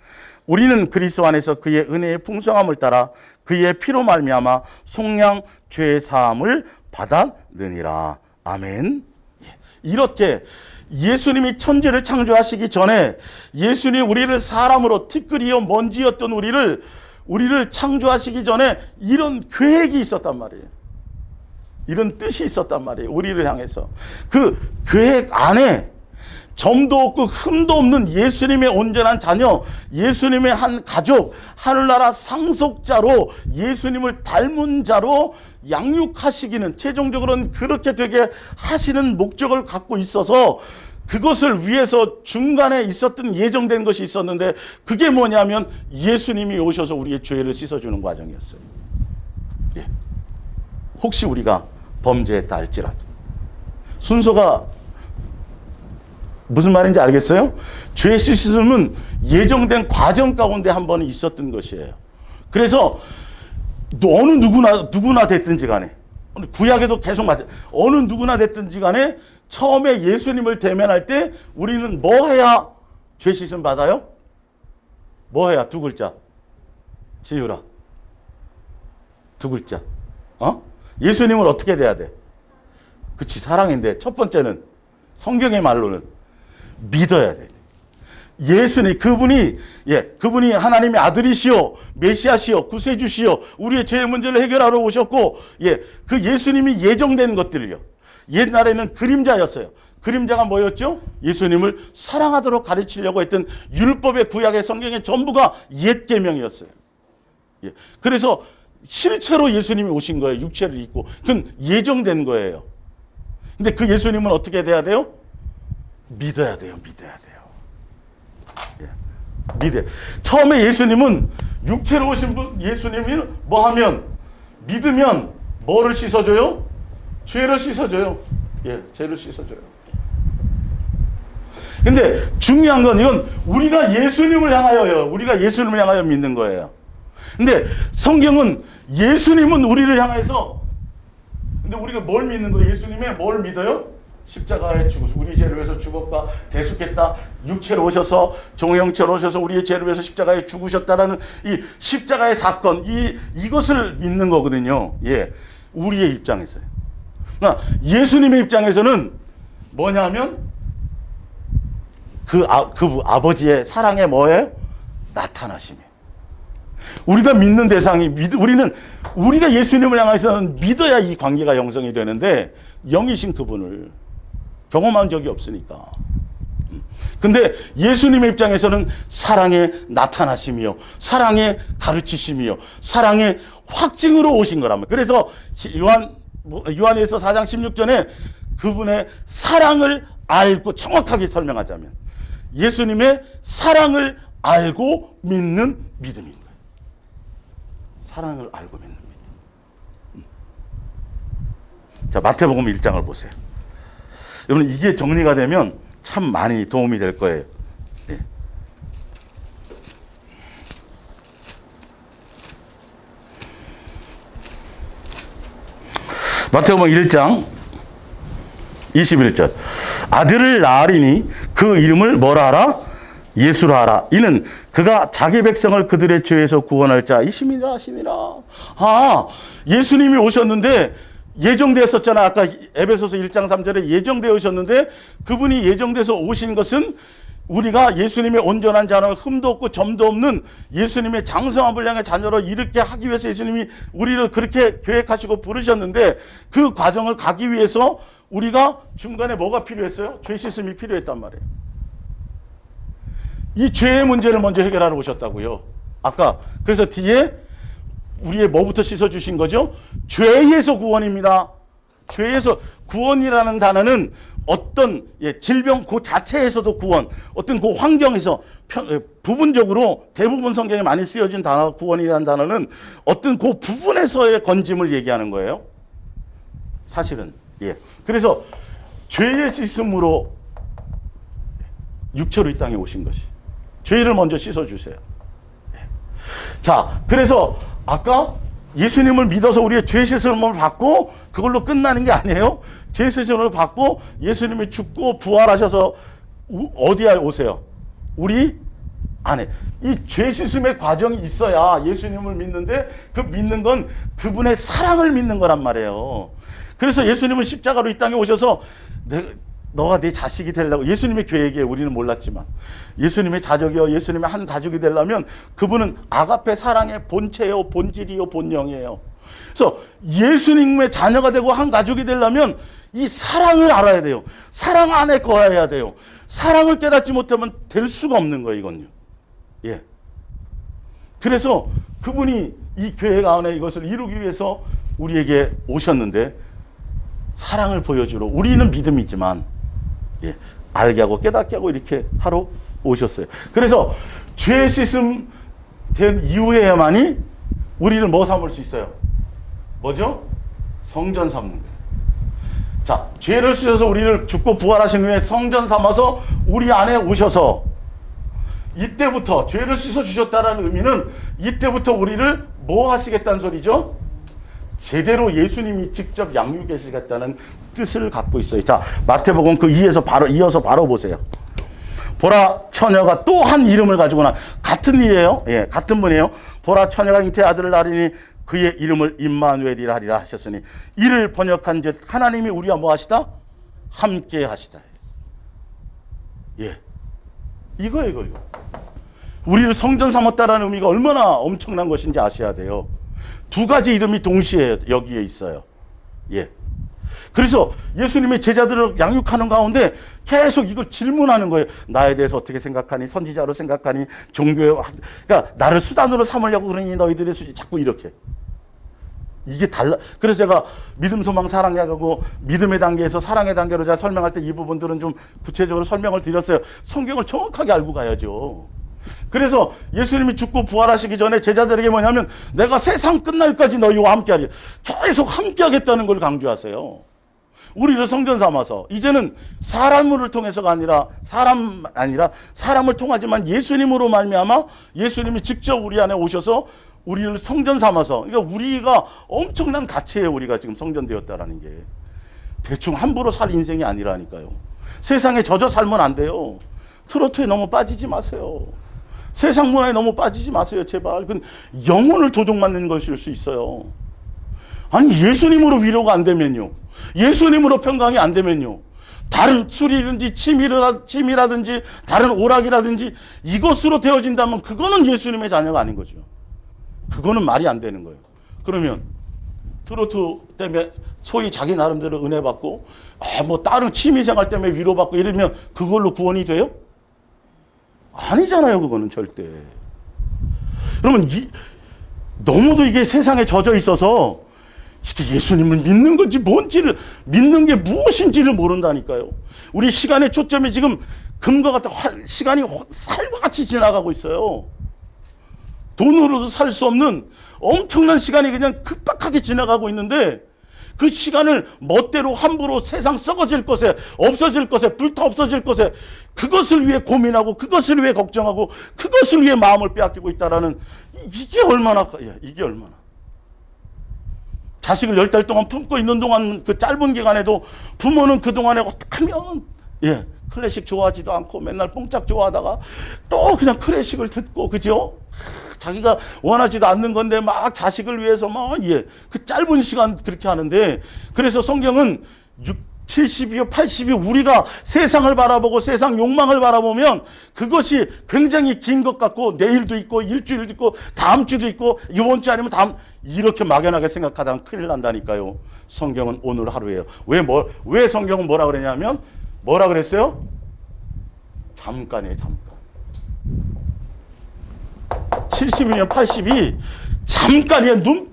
우리는 그리스도 안에서 그의 은혜의 풍성함을 따라 그의 피로 말미암아 속량 죄 사함을 받았느니라. 아멘. 이렇게 예수님이 천지를 창조하시기 전에 예수님이 우리를 사람으로 티끌이요 먼지였던 우리를 창조하시기 전에 이런 계획이 있었단 말이에요. 이런 뜻이 있었단 말이에요. 우리를 향해서. 그 계획 안에 점도 없고 흠도 없는 예수님의 온전한 자녀, 예수님의 한 가족, 하늘나라 상속자로 예수님을 닮은 자로 양육하시기는 최종적으로는 그렇게 되게 하시는 목적을 갖고 있어서 그것을 위해서 중간에 있었던 예정된 것이 있었는데 그게 뭐냐면 예수님이 오셔서 우리의 죄를 씻어주는 과정이었어요. 예. 혹시 우리가 범죄했다 할지라도 순서가 무슨 말인지 알겠어요? 죄 씻음은 예정된 과정 가운데 한 번은 있었던 것이에요. 그래서 어느 누구나 됐든지 간에 구약에도 계속 어느 누구나 됐든지 간에 처음에 예수님을 대면할 때 우리는 뭐 해야 죄 씻음 받아요? 뭐 해야? 두 글자. 지유라. 두 글자. 예수님을 어떻게 돼야 돼? 그치, 사랑인데 첫 번째는 성경의 말로는 믿어야 돼. 예수님, 그분이 하나님의 아들이시오, 메시아시오, 구세주시오, 우리의 죄의 문제를 해결하러 오셨고, 그 예수님이 예정된 것들을요. 옛날에는 그림자였어요. 그림자가 뭐였죠? 예수님을 사랑하도록 가르치려고 했던 율법의 구약의 성경의 전부가 옛 계명이었어요. 그래서 실체로 예수님이 오신 거예요. 육체를 입고. 그건 예정된 거예요. 근데 그 예수님은 어떻게 돼야 돼요? 믿어야 돼요. 처음에 예수님은 육체로 오신 분, 예수님이 뭐 하면? 믿으면 뭐를 씻어줘요? 죄를 씻어줘요. 죄를 씻어줘요. 근데 중요한 건 이건 우리가 예수님을 향하여 믿는 거예요. 근데 성경은 예수님은 우리를 향해서, 근데 우리가 뭘 믿는 거예요? 예수님의 뭘 믿어요? 십자가에 죽으셔서 우리 죄를 위해서 죽었다, 대속했다, 육체로 오셔서, 종형체로 오셔서 우리의 죄를 위해서 십자가에 죽으셨다라는 이 십자가의 사건, 이것을 믿는 거거든요. 우리의 입장에서요. 그러니까 예수님의 입장에서는 뭐냐면 그 아버지의 사랑의 뭐예요? 나타나심이에요. 우리가 믿는 대상이, 우리가 예수님을 향해서는 믿어야 이 관계가 형성이 되는데 영이신 그분을 경험한 적이 없으니까. 근데 예수님의 입장에서는 사랑의 나타나심이요, 사랑의 가르치심이요, 사랑의 확증으로 오신 거라면. 그래서 요한일서 4장 16절에 그분의 사랑을 알고, 정확하게 설명하자면 예수님의 사랑을 알고 믿는 믿음인 거예요. 사랑을 알고 믿는 믿음. 자, 마태복음 1장을 보세요. 여러분, 이게 정리가 되면 참 많이 도움이 될 거예요. 마태복음 1장 21절. 아들을 낳으리니 그 이름을 뭐라 하라? 예수라 하라. 이는 그가 자기 백성을 그들의 죄에서 구원할 자이심이라 하시니라. 예수님이 오셨는데 예정되었었잖아. 아까 에베소서 1장 3절에 예정되어 오셨는데, 그분이 예정돼서 오신 것은 우리가 예수님의 온전한 자녀, 흠도 없고 점도 없는 예수님의 장성한 분량의 자녀로 이렇게 하기 위해서 예수님이 우리를 그렇게 계획하시고 부르셨는데, 그 과정을 가기 위해서 우리가 중간에 뭐가 필요했어요? 죄 씻음이 필요했단 말이에요. 이 죄의 문제를 먼저 해결하러 오셨다고요. 아까 그래서 뒤에 우리의 뭐부터 씻어주신 거죠? 죄에서 구원입니다. 죄에서 구원이라는 단어는 어떤 질병 그 자체에서도 구원, 어떤 그 환경에서 부분적으로 대부분 성경에 많이 쓰여진 단어 구원이라는 단어는 어떤 그 부분에서의 건짐을 얘기하는 거예요. 사실은. 그래서 죄의 씻음으로 육체로 이 땅에 오신 것이. 죄를 먼저 씻어주세요. 자, 그래서 아까 예수님을 믿어서 우리의 죄 씻음을 받고 그걸로 끝나는 게 아니에요. 죄 씻음을 받고 예수님이 죽고 부활하셔서 어디에 오세요? 우리 안에. 이 죄 씻음의 과정이 있어야 예수님을 믿는데 그 믿는 건 그분의 사랑을 믿는 거란 말이에요. 그래서 예수님은 십자가로 이 땅에 오셔서 너가 내 자식이 되려고 예수님의 계획에 우리는 몰랐지만 예수님의 자적이요 예수님의 한 가족이 되려면 그분은 아가페 사랑의 본체요 본질이요 본영이에요. 그래서 예수님의 자녀가 되고 한 가족이 되려면 이 사랑을 알아야 돼요. 사랑 안에 거해야 돼요. 사랑을 깨닫지 못하면 될 수가 없는 거예요. 이건요. 그래서 그분이 이 교회 가운데 이것을 이루기 위해서 우리에게 오셨는데 사랑을 보여주러 우리는 믿음이지만 알게 하고 깨닫게 하고 이렇게 하러 오셨어요. 그래서 죄 씻음 된 이후에야만이 우리를 뭐 삼을 수 있어요? 뭐죠? 성전 삼는 거예요. 자, 죄를 씻어서 우리를 죽고 부활하신 후에 성전 삼아서 우리 안에 오셔서 이때부터 죄를 씻어 주셨다는 의미는 이때부터 우리를 뭐 하시겠다는 소리죠? 제대로 예수님이 직접 양육하시겠다는 뜻을 갖고 있어요. 자, 마태복음 그 2에서 이어서 바로 보세요. 보라 처녀가 또 한 이름을 가지고나 같은 일이에요. 같은 분이에요. 보라 처녀가 잉태의 아들을 낳으리니 그의 이름을 임마누엘이라 하리라 하셨으니 이를 번역한즉 하나님이 우리와 뭐 하시다? 함께 하시다. 이거예요. 우리를 성전 삼았다라는 의미가 얼마나 엄청난 것인지 아셔야 돼요. 두 가지 이름이 동시에 여기에 있어요. 그래서 예수님의 제자들을 양육하는 가운데 계속 이걸 질문하는 거예요. 나에 대해서 어떻게 생각하니? 선지자로 생각하니? 종교에 그러니까 나를 수단으로 삼으려고 그러니 너희들의 수지 자꾸 이렇게. 이게 달라. 그래서 제가 믿음, 소망, 사랑하고 믿음의 단계에서 사랑의 단계로 제가 설명할 때 이 부분들은 좀 구체적으로 설명을 드렸어요. 성경을 정확하게 알고 가야죠. 그래서 예수님이 죽고 부활하시기 전에 제자들에게 뭐냐면 내가 세상 끝날까지 너희와 함께하리. 계속 함께하겠다는 걸 강조하세요. 우리를 성전 삼아서 이제는 사람을 통해서가 아니라 사람을 통하지만 예수님으로 말미암아 예수님이 직접 우리 안에 오셔서 우리를 성전 삼아서 그러니까 우리가 엄청난 가치예요. 우리가 지금 성전되었다라는 게 대충 함부로 살 인생이 아니라니까요. 세상에 젖어 살면 안 돼요. 트로트에 너무 빠지지 마세요. 세상 문화에 너무 빠지지 마세요. 제발. 그건 영혼을 도둑맞는 것일 수 있어요. 아니 예수님으로 위로가 안 되면요. 예수님으로 평강이 안 되면요. 다른 술이든지 침이라든지 다른 오락이라든지 이것으로 되어진다면 그거는 예수님의 자녀가 아닌 거죠. 그거는 말이 안 되는 거예요. 그러면 트로트 때문에 소위 자기 나름대로 은혜 받고 뭐 다른 취미생활 때문에 위로받고 이러면 그걸로 구원이 돼요? 아니잖아요. 그거는 절대. 그러면 너무도 이게 세상에 젖어 있어서 이게 예수님을 믿는 건지 뭔지를 믿는 게 무엇인지를 모른다니까요. 우리 시간의 초점이 지금 금과 같은 시간이 살과 같이 지나가고 있어요. 돈으로도 살 수 없는 엄청난 시간이 그냥 급박하게 지나가고 있는데 그 시간을 멋대로 함부로 세상 썩어질 것에 없어질 것에 불타 없어질 것에 그것을 위해 고민하고 그것을 위해 걱정하고 그것을 위해 마음을 빼앗기고 있다라는 이게 얼마나 자식을 10달 동안 품고 있는 동안 그 짧은 기간에도 부모는 그동안에 어떻게 하면 클래식 좋아하지도 않고 맨날 뽕짝 좋아하다가 또 그냥 클래식을 듣고 그죠? 자기가 원하지도 않는 건데 막 자식을 위해서 그 짧은 시간 그렇게 하는데 그래서 성경은 70이요 80이 우리가 세상을 바라보고 세상 욕망을 바라보면 그것이 굉장히 긴 것 같고 내일도 있고 일주일도 있고 다음 주도 있고 이번 주 아니면 다음 이렇게 막연하게 생각하다가 큰일 난다니까요. 성경은 오늘 하루예요. 왜 성경은 뭐라 그러냐면 뭐라 그랬어요? 잠깐이에요. 잠깐. 70이면 80이 잠깐이에요. 눈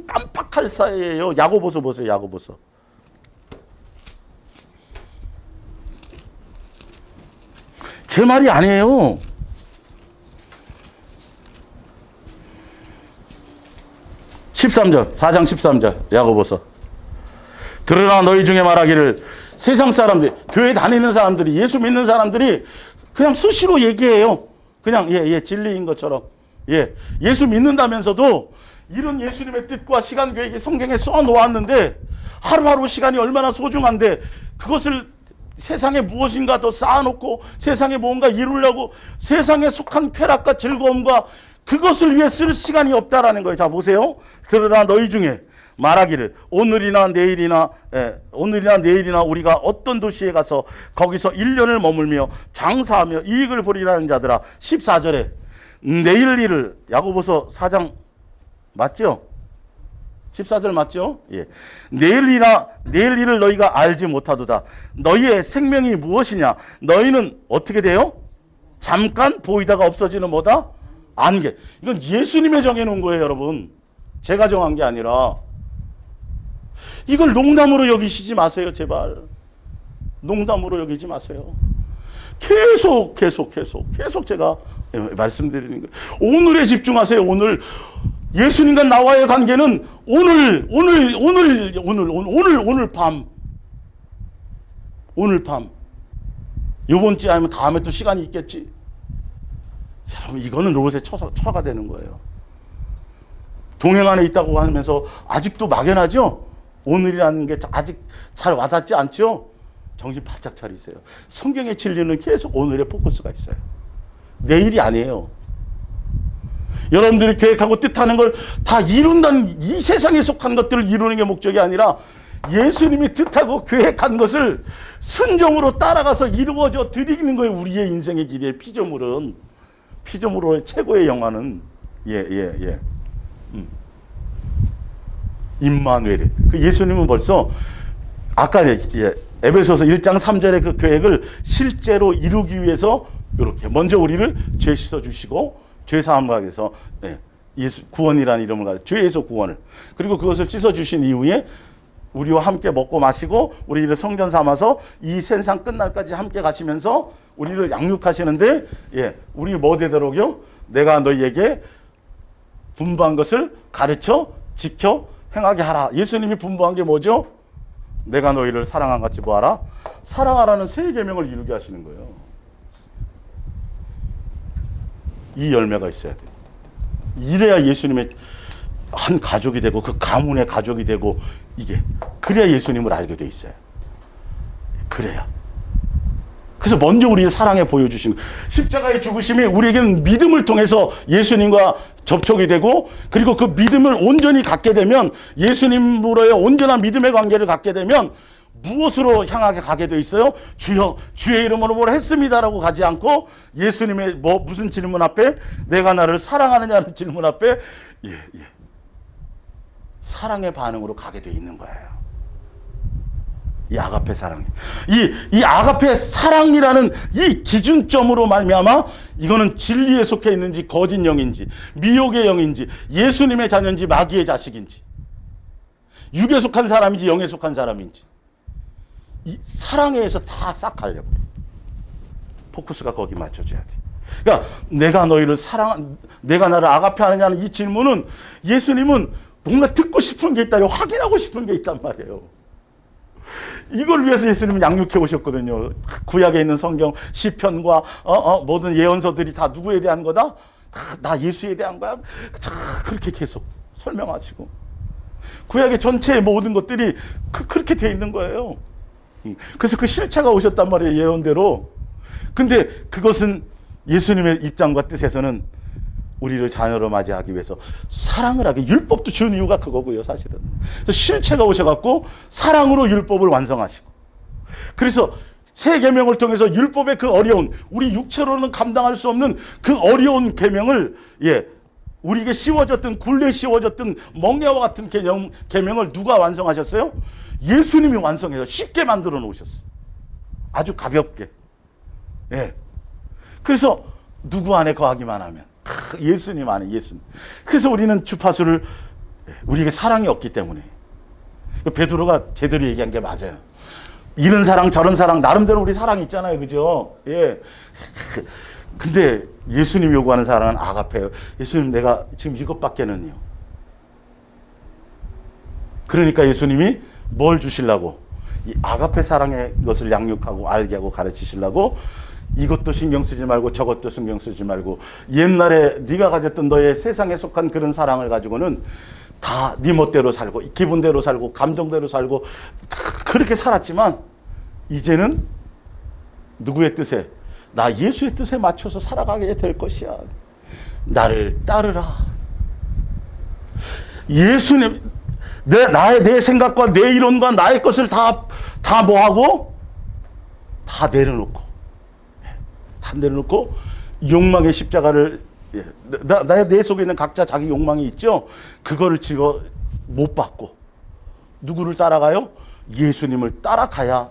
깜빡할 사이에요. 야고보서 보세요. 야고보서. 제 말이 아니에요. 13절, 4장 13절, 야고보서. 들으나 너희 중에 말하기를, 세상 사람들, 교회 다니는 사람들이, 예수 믿는 사람들이 그냥 수시로 얘기해요. 그냥 진리인 것처럼. 예수 믿는다면서도 이런 예수님의 뜻과 시간 계획이 성경에 써 놓았는데 하루하루 시간이 얼마나 소중한데 그것을 세상에 무엇인가 더 쌓아놓고 세상에 뭔가 이루려고 세상에 속한 쾌락과 즐거움과 그것을 위해 쓸 시간이 없다라는 거예요. 자, 보세요. 들으나 너희 중에 말하기를, 오늘이나 내일이나 우리가 어떤 도시에 가서 거기서 1년을 머물며 장사하며 이익을 보리라는 자들아. 14절에 내일 일을, 야고보서 4장 맞죠? 14절 맞죠? 예. 내일 일을 너희가 알지 못하도다. 너희의 생명이 무엇이냐? 너희는 어떻게 돼요? 잠깐 보이다가 없어지는 뭐다? 안개. 이건 예수님이 정해놓은 거예요, 여러분. 제가 정한 게 아니라. 이걸 농담으로 여기시지 마세요, 제발. 농담으로 여기지 마세요. 계속 제가 말씀드리는 거예요. 오늘에 집중하세요. 오늘 예수님과 나와의 관계는 오늘 밤. 이번 주에 아니면 다음에 또 시간이 있겠지. 여러분, 이거는 로봇에 처가 되는 거예요. 동행 안에 있다고 하면서 아직도 막연하죠? 오늘이라는 게 아직 잘 와닿지 않죠? 정신 바짝 차리세요. 성경의 진리는 계속 오늘에 포커스가 있어요. 내일이 아니에요. 여러분들이 계획하고 뜻하는 걸 다 이룬다는, 이 세상에 속한 것들을 이루는 게 목적이 아니라 예수님이 뜻하고 계획한 것을 순종으로 따라가서 이루어져 드리는 거예요. 우리의 인생의 길의 피조물로의 최고의 영화는 임마누엘. 그 예수님은 벌써 아까 에베소서 1장 3절의 그 계획을 실제로 이루기 위해서 이렇게 먼저 우리를 죄 씻어 주시고 죄 사함을 하기 위해서 예수 구원이라는 이름을 가지고 죄에서 구원을, 그리고 그것을 씻어 주신 이후에 우리와 함께 먹고 마시고 우리를 성전 삼아서 이 세상 끝날까지 함께 가시면서 우리를 양육하시는데, 우리 뭐 되도록요? 내가 너희에게 분부한 것을 가르쳐 지켜 행하게 하라. 예수님이 분부한 게 뭐죠? 내가 너희를 사랑한 같이 뭐하라? 사랑하라는 세 계명을 이루게 하시는 거예요. 이 열매가 있어야 돼요. 이래야 예수님의 한 가족이 되고 그 가문의 가족이 되고, 이게 그래야 예수님을 알게 돼 있어요. 그래야. 그래서 먼저 우리를 사랑해 보여주신 거예요. 십자가의 죽으심이 우리에게는 믿음을 통해서 예수님과 접촉이 되고, 그리고 그 믿음을 온전히 갖게 되면, 예수님으로의 온전한 믿음의 관계를 갖게 되면 무엇으로 향하게 가게 돼 있어요? 주여 주의 이름으로 뭘 했습니다라고 가지 않고 예수님의 무슨 질문 앞에, 내가 나를 사랑하느냐는 질문 앞에 사랑의 반응으로 가게 돼 있는 거예요. 이 아가페 사랑이, 이 아가페 사랑이라는 이 기준점으로 말미암아 이거는 진리에 속해 있는지 거짓 영인지 미혹의 영인지 예수님의 자녀인지 마귀의 자식인지 육에 속한 사람인지 영에 속한 사람인지 이 사랑에 의해서 다 싹 갈려버려. 포커스가 거기 맞춰져야 돼. 그러니까 내가 너희를 내가 나를 아가페하느냐는 이 질문은 예수님은 뭔가 듣고 싶은 게 있다, 확인하고 싶은 게 있단 말이에요. 이걸 위해서 예수님은 양육해 오셨거든요. 구약에 있는 성경 시편과 모든 예언서들이 다 누구에 대한 거다? 나 예수에 대한 거야. 그렇게 계속 설명하시고, 구약의 전체의 모든 것들이 그렇게 돼 있는 거예요. 그래서 그 실체가 오셨단 말이에요, 예언대로. 근데 그것은 예수님의 입장과 뜻에서는 우리를 자녀로 맞이하기 위해서 사랑을 하게, 율법도 준 이유가 그거고요, 사실은. 그래서 실체가 오셔갖고 사랑으로 율법을 완성하시고, 그래서 새 계명을 통해서 율법의 그 어려운, 우리 육체로는 감당할 수 없는 그 어려운 계명을, 우리에게 씌워졌던, 굴레 씌워졌던 멍에와 같은 계명을 누가 완성하셨어요? 예수님이 완성해서 쉽게 만들어 놓으셨어요. 아주 가볍게. 그래서 누구 안에 거하기만 하면, 예수님 안에, 예수님. 그래서 우리는 주파수를, 우리에게 사랑이 없기 때문에. 베드로가 제대로 얘기한 게 맞아요. 이런 사랑 저런 사랑 나름대로 우리 사랑이 있잖아요. 그죠? 예. 근데 예수님 요구하는 사랑은 아가페예요. 예수님 내가 지금 이것밖에는요. 그러니까 예수님이 뭘 주시려고? 이 아가페 사랑의 것을 양육하고 알게 하고 가르치시려고 이것도 신경 쓰지 말고 저것도 신경 쓰지 말고 옛날에 네가 가졌던 너의 세상에 속한 그런 사랑을 가지고는 다 네 멋대로 살고 기분대로 살고 감정대로 살고 그렇게 살았지만 이제는 누구의 뜻에? 나 예수의 뜻에 맞춰서 살아가게 될 것이야. 나를 따르라. 예수님 내 생각과 내 이론과 나의 것을 다 뭐하고? 다 내려놓고 욕망의 십자가를 내 속에 있는 각자 자기 욕망이 있죠. 그거를 지고 못 받고 누구를 따라가요? 예수님을 따라가야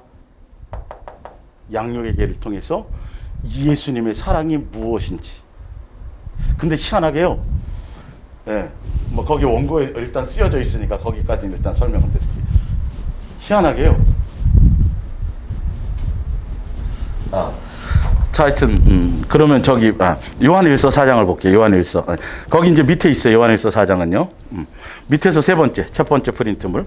양육의 계를 통해서 예수님의 사랑이 무엇인지. 근데 희한하게요. 예, 뭐 거기 원고에 일단 쓰여져 있으니까 거기까지는 일단 설명을 드릴게요. 희한하게요. 자, 하여튼 그러면 저기 요한일서 4장을 볼게요. 요한일서 거기 이제 밑에 있어요. 요한일서 4장은요. 밑에서 첫 번째 프린트물.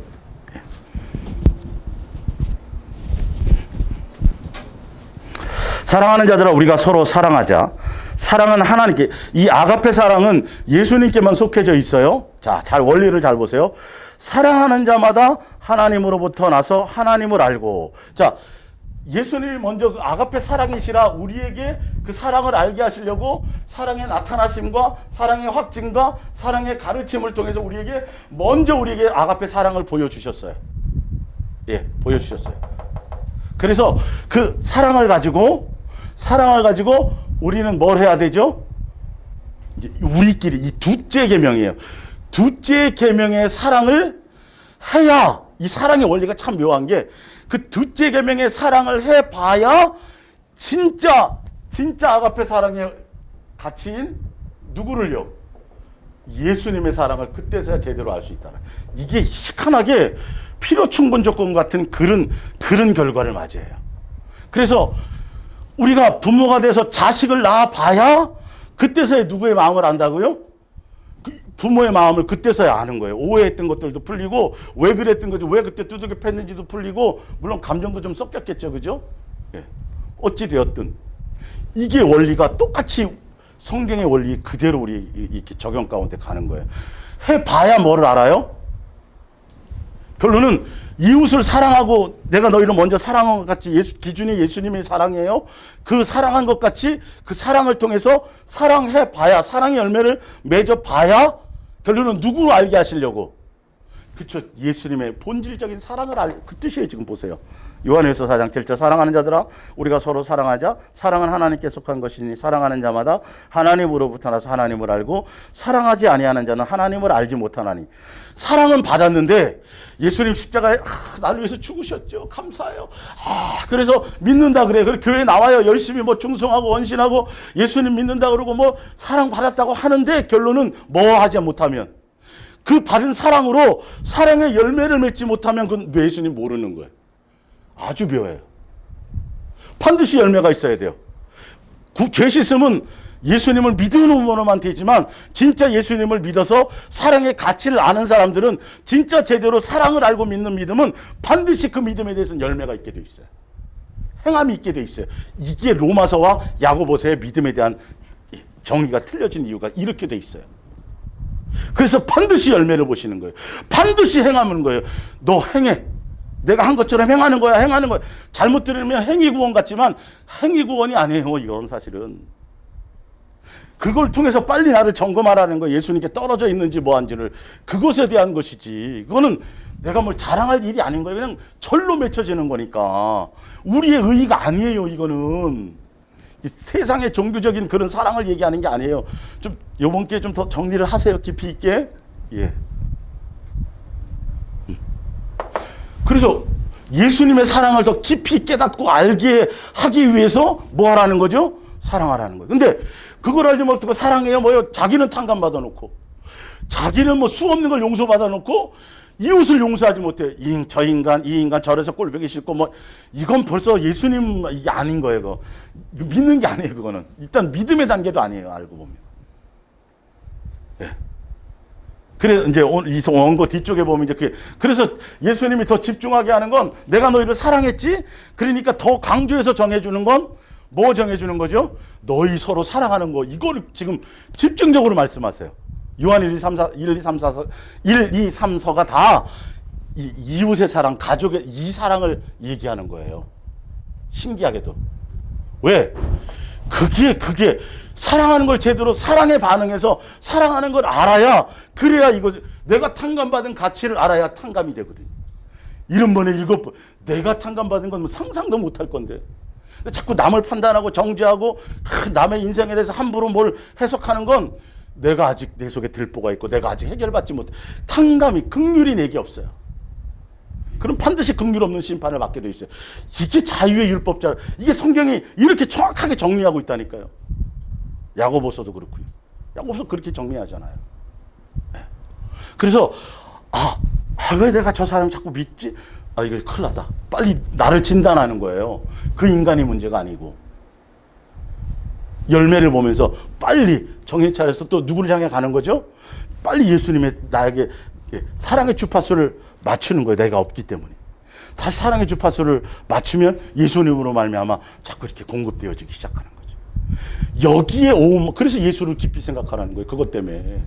사랑하는 자들아 우리가 서로 사랑하자. 사랑은 하나님께, 이 아가페 사랑은 예수님께만 속해져 있어요. 자, 원리를 잘 보세요. 사랑하는 자마다 하나님으로부터 나서 하나님을 알고. 자, 예수님이 먼저 그 아가페 사랑이시라 우리에게 그 사랑을 알게 하시려고 사랑의 나타나심과 사랑의 확증과 사랑의 가르침을 통해서 먼저 우리에게 아가페 사랑을 보여주셨어요. 예, 보여주셨어요. 그래서 그 사랑을 가지고 우리는 뭘 해야 되죠? 이제 우리끼리 이 둘째 계명이에요. 둘째 계명의 사랑을 해야, 이 사랑의 원리가 참 묘한 게 그 둘째 계명의 사랑을 해봐야 진짜 아가페 사랑의 가치인 누구를요? 예수님의 사랑을 그때서야 제대로 알 수 있다는. 이게 희한하게 필요 충분 조건 같은 그런 결과를 맞이해요. 그래서 우리가 부모가 돼서 자식을 낳아봐야 그때서야 누구의 마음을 안다고요? 부모의 마음을 그때서야 아는 거예요. 오해했던 것들도 풀리고 왜 그랬던 거지, 왜 그때 두들겨 팼는지도 풀리고, 물론 감정도 좀 섞였겠죠, 그죠? 예. 어찌 되었든 이게 원리가 똑같이 성경의 원리 그대로 우리 이렇게 적용 가운데 가는 거예요. 해봐야 뭐를 알아요? 결론은 이웃을 사랑하고 내가 너희를 먼저 사랑한 것 같이 기준이 예수님의 사랑이에요. 그 사랑한 것 같이 그 사랑을 통해서 사랑해봐야, 사랑의 열매를 맺어봐야 결론은 누구를 알게 하시려고? 그쵸, 예수님의 본질적인 사랑을 그 뜻이에요. 지금 보세요. 요한일서 4장 7절 사랑하는 자들아 우리가 서로 사랑하자. 사랑은 하나님께 속한 것이니 사랑하는 자마다 하나님으로부터 나서 하나님을 알고 사랑하지 아니하는 자는 하나님을 알지 못하나니. 사랑은 받았는데 예수님 십자가에 나를 위해서 죽으셨죠. 감사해요. 그래서 믿는다 그래. 그래 교회 나와요. 열심히 뭐 중성하고 원신하고 예수님 믿는다 그러고 뭐 사랑 받았다고 하는데 결론은 뭐 하지 못하면, 그 받은 사랑으로 사랑의 열매를 맺지 못하면 그건 예수님 모르는 거예요. 아주 묘해요. 반드시 열매가 있어야 돼요. 죄 씻음은 예수님을 믿는 것으로만 되지만 진짜 예수님을 믿어서 사랑의 가치를 아는 사람들은 진짜 제대로 사랑을 알고 믿는 믿음은 반드시 그 믿음에 대해서는 열매가 있게 돼 있어요. 행함이 있게 돼 있어요. 이게 로마서와 야고보서의 믿음에 대한 정의가 틀려진 이유가 이렇게 돼 있어요. 그래서 반드시 열매를 보시는 거예요. 반드시 행하는 거예요. 너 행해. 내가 한 것처럼 행하는 거야. 잘못 들으면 행위구원 같지만 행위구원이 아니에요. 이건 사실은. 그걸 통해서 빨리 나를 점검하라는 거예요. 예수님께 떨어져 있는지 뭐한지를. 그것에 대한 것이지. 그거는 내가 뭘 자랑할 일이 아닌 거예요. 그냥 절로 맺혀지는 거니까. 우리의 의의가 아니에요. 이거는. 세상의 종교적인 그런 사랑을 얘기하는 게 아니에요. 좀 이번 기회에 좀 더 정리를 하세요. 깊이 있게. 예. 그래서 예수님의 사랑을 더 깊이 깨닫고 알게 하기 위해서 뭐 하라는 거죠? 사랑하라는 거예요. 근데 그걸 알지 못하고 사랑해요 뭐요? 자기는 탕감 받아놓고, 자기는 뭐 수 없는 걸 용서받아놓고, 이웃을 용서하지 못해. 저 인간, 이 인간 저래서 꼴보기 싫고 뭐 이건 벌써 예수님 이게 아닌 거예요. 그거 믿는 게 아니에요. 그거는 일단 믿음의 단계도 아니에요. 알고 보면. 네. 그래 이제 이 원고 뒤쪽에 보면 이제 그래서 예수님이 더 집중하게 하는 건 내가 너희를 사랑했지. 그러니까 더 강조해서 정해주는 건 뭐 정해주는 거죠? 너희 서로 사랑하는 거. 이거를 지금 집중적으로 말씀하세요. 요한 1, 2, 3, 4, 1, 2, 3, 4, 1, 2, 3, 4가 다 이웃의 사랑, 가족의 이 사랑을 얘기하는 거예요. 신기하게도. 왜? 그게 사랑하는 걸 제대로 사랑에 반응해서 사랑하는 걸 알아야 그래야 이거 내가 탕감받은 가치를 알아야 탕감이 되거든요. 7번에 7번 내가 탕감받은 건 상상도 못할 건데 자꾸 남을 판단하고 정죄하고 남의 인생에 대해서 함부로 뭘 해석하는 건 내가 아직 내 속에 들보가 있고 내가 아직 해결받지 못해. 탕감이 긍휼이 내게 없어요. 그럼 반드시 긍휼 없는 심판을 받게 돼 있어요. 이게 자유의 율법자. 이게 성경이 이렇게 정확하게 정리하고 있다니까요. 야고보서도 그렇고요. 야고보서 그렇게 정리하잖아요. 네. 그래서 왜 내가 저 사람 자꾸 믿지? 이거 큰일 났다. 빨리 나를 진단하는 거예요. 그 인간이 문제가 아니고. 열매를 보면서 빨리 정신 차려서 또 누구를 향해 가는 거죠? 빨리 예수님의 나에게 사랑의 주파수를 맞추는 거예요. 내가 없기 때문에. 다시 사랑의 주파수를 맞추면 예수님으로 말미암아 자꾸 이렇게 공급되어지기 시작하는 거죠. 여기에 그래서 예수를 깊이 생각하라는 거예요. 그것 때문에.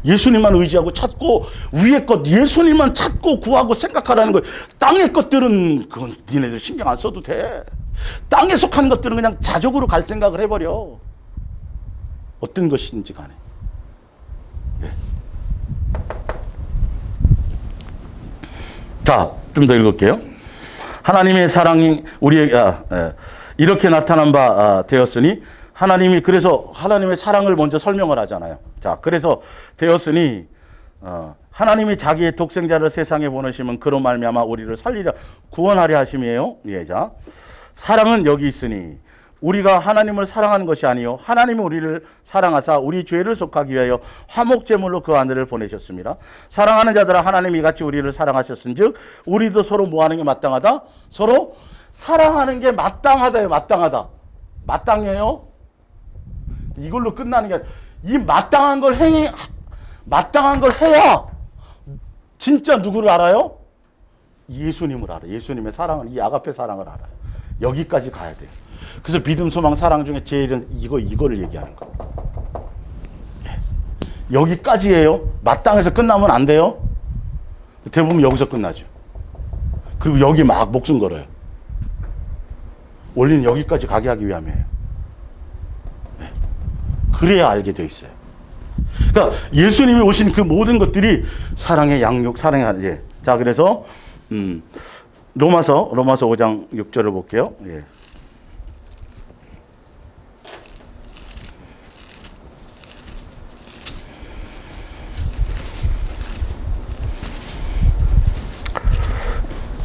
예수님만 의지하고 찾고 위의 것 예수님만 찾고 구하고 생각하라는 거예요. 땅의 것들은 그건 니네들 신경 안 써도 돼. 땅에 속한 것들은 그냥 자족으로 갈 생각을 해버려. 어떤 것인지 간에. 예. 자, 좀 더 읽을게요. 하나님의 사랑이 우리에게 이렇게 나타난 바 되었으니 하나님이 그래서 하나님의 사랑을 먼저 설명을 하잖아요. 자, 그래서 되었으니 하나님이 자기의 독생자를 세상에 보내시면 그로 말미암아 우리를 살리려 구원하려 하심이에요. 예, 자, 사랑은 여기 있으니 우리가 하나님을 사랑하는 것이 아니요 하나님이 우리를 사랑하사 우리 죄를 속하기 위하여 화목제물로 그 아들을 보내셨습니다. 사랑하는 자들아 하나님이 같이 우리를 사랑하셨은즉 우리도 서로 뭐하는 게 마땅하다? 서로 사랑하는 게 마땅하다요. 마땅하다. 마땅해요? 이걸로 끝나는 게 아니라 이 마땅한 걸 해야 진짜 누구를 알아요? 예수님을 알아요. 예수님의 사랑을, 이 아가페 사랑을 알아요. 여기까지 가야 돼요. 그래서 믿음, 소망, 사랑 중에 제일은 이거를 얘기하는 거예요. 여기까지예요. 마땅해서 끝나면 안 돼요. 대부분 여기서 끝나죠. 그리고 여기 막 목숨 걸어요. 원리는 여기까지 가게 하기 위함이에요. 그래야 알게 돼 있어요. 그러니까 예수님이 오신 그 모든 것들이 사랑의 양육, 사랑의 자, 그래서 로마서 5장 6절을 볼게요. 예.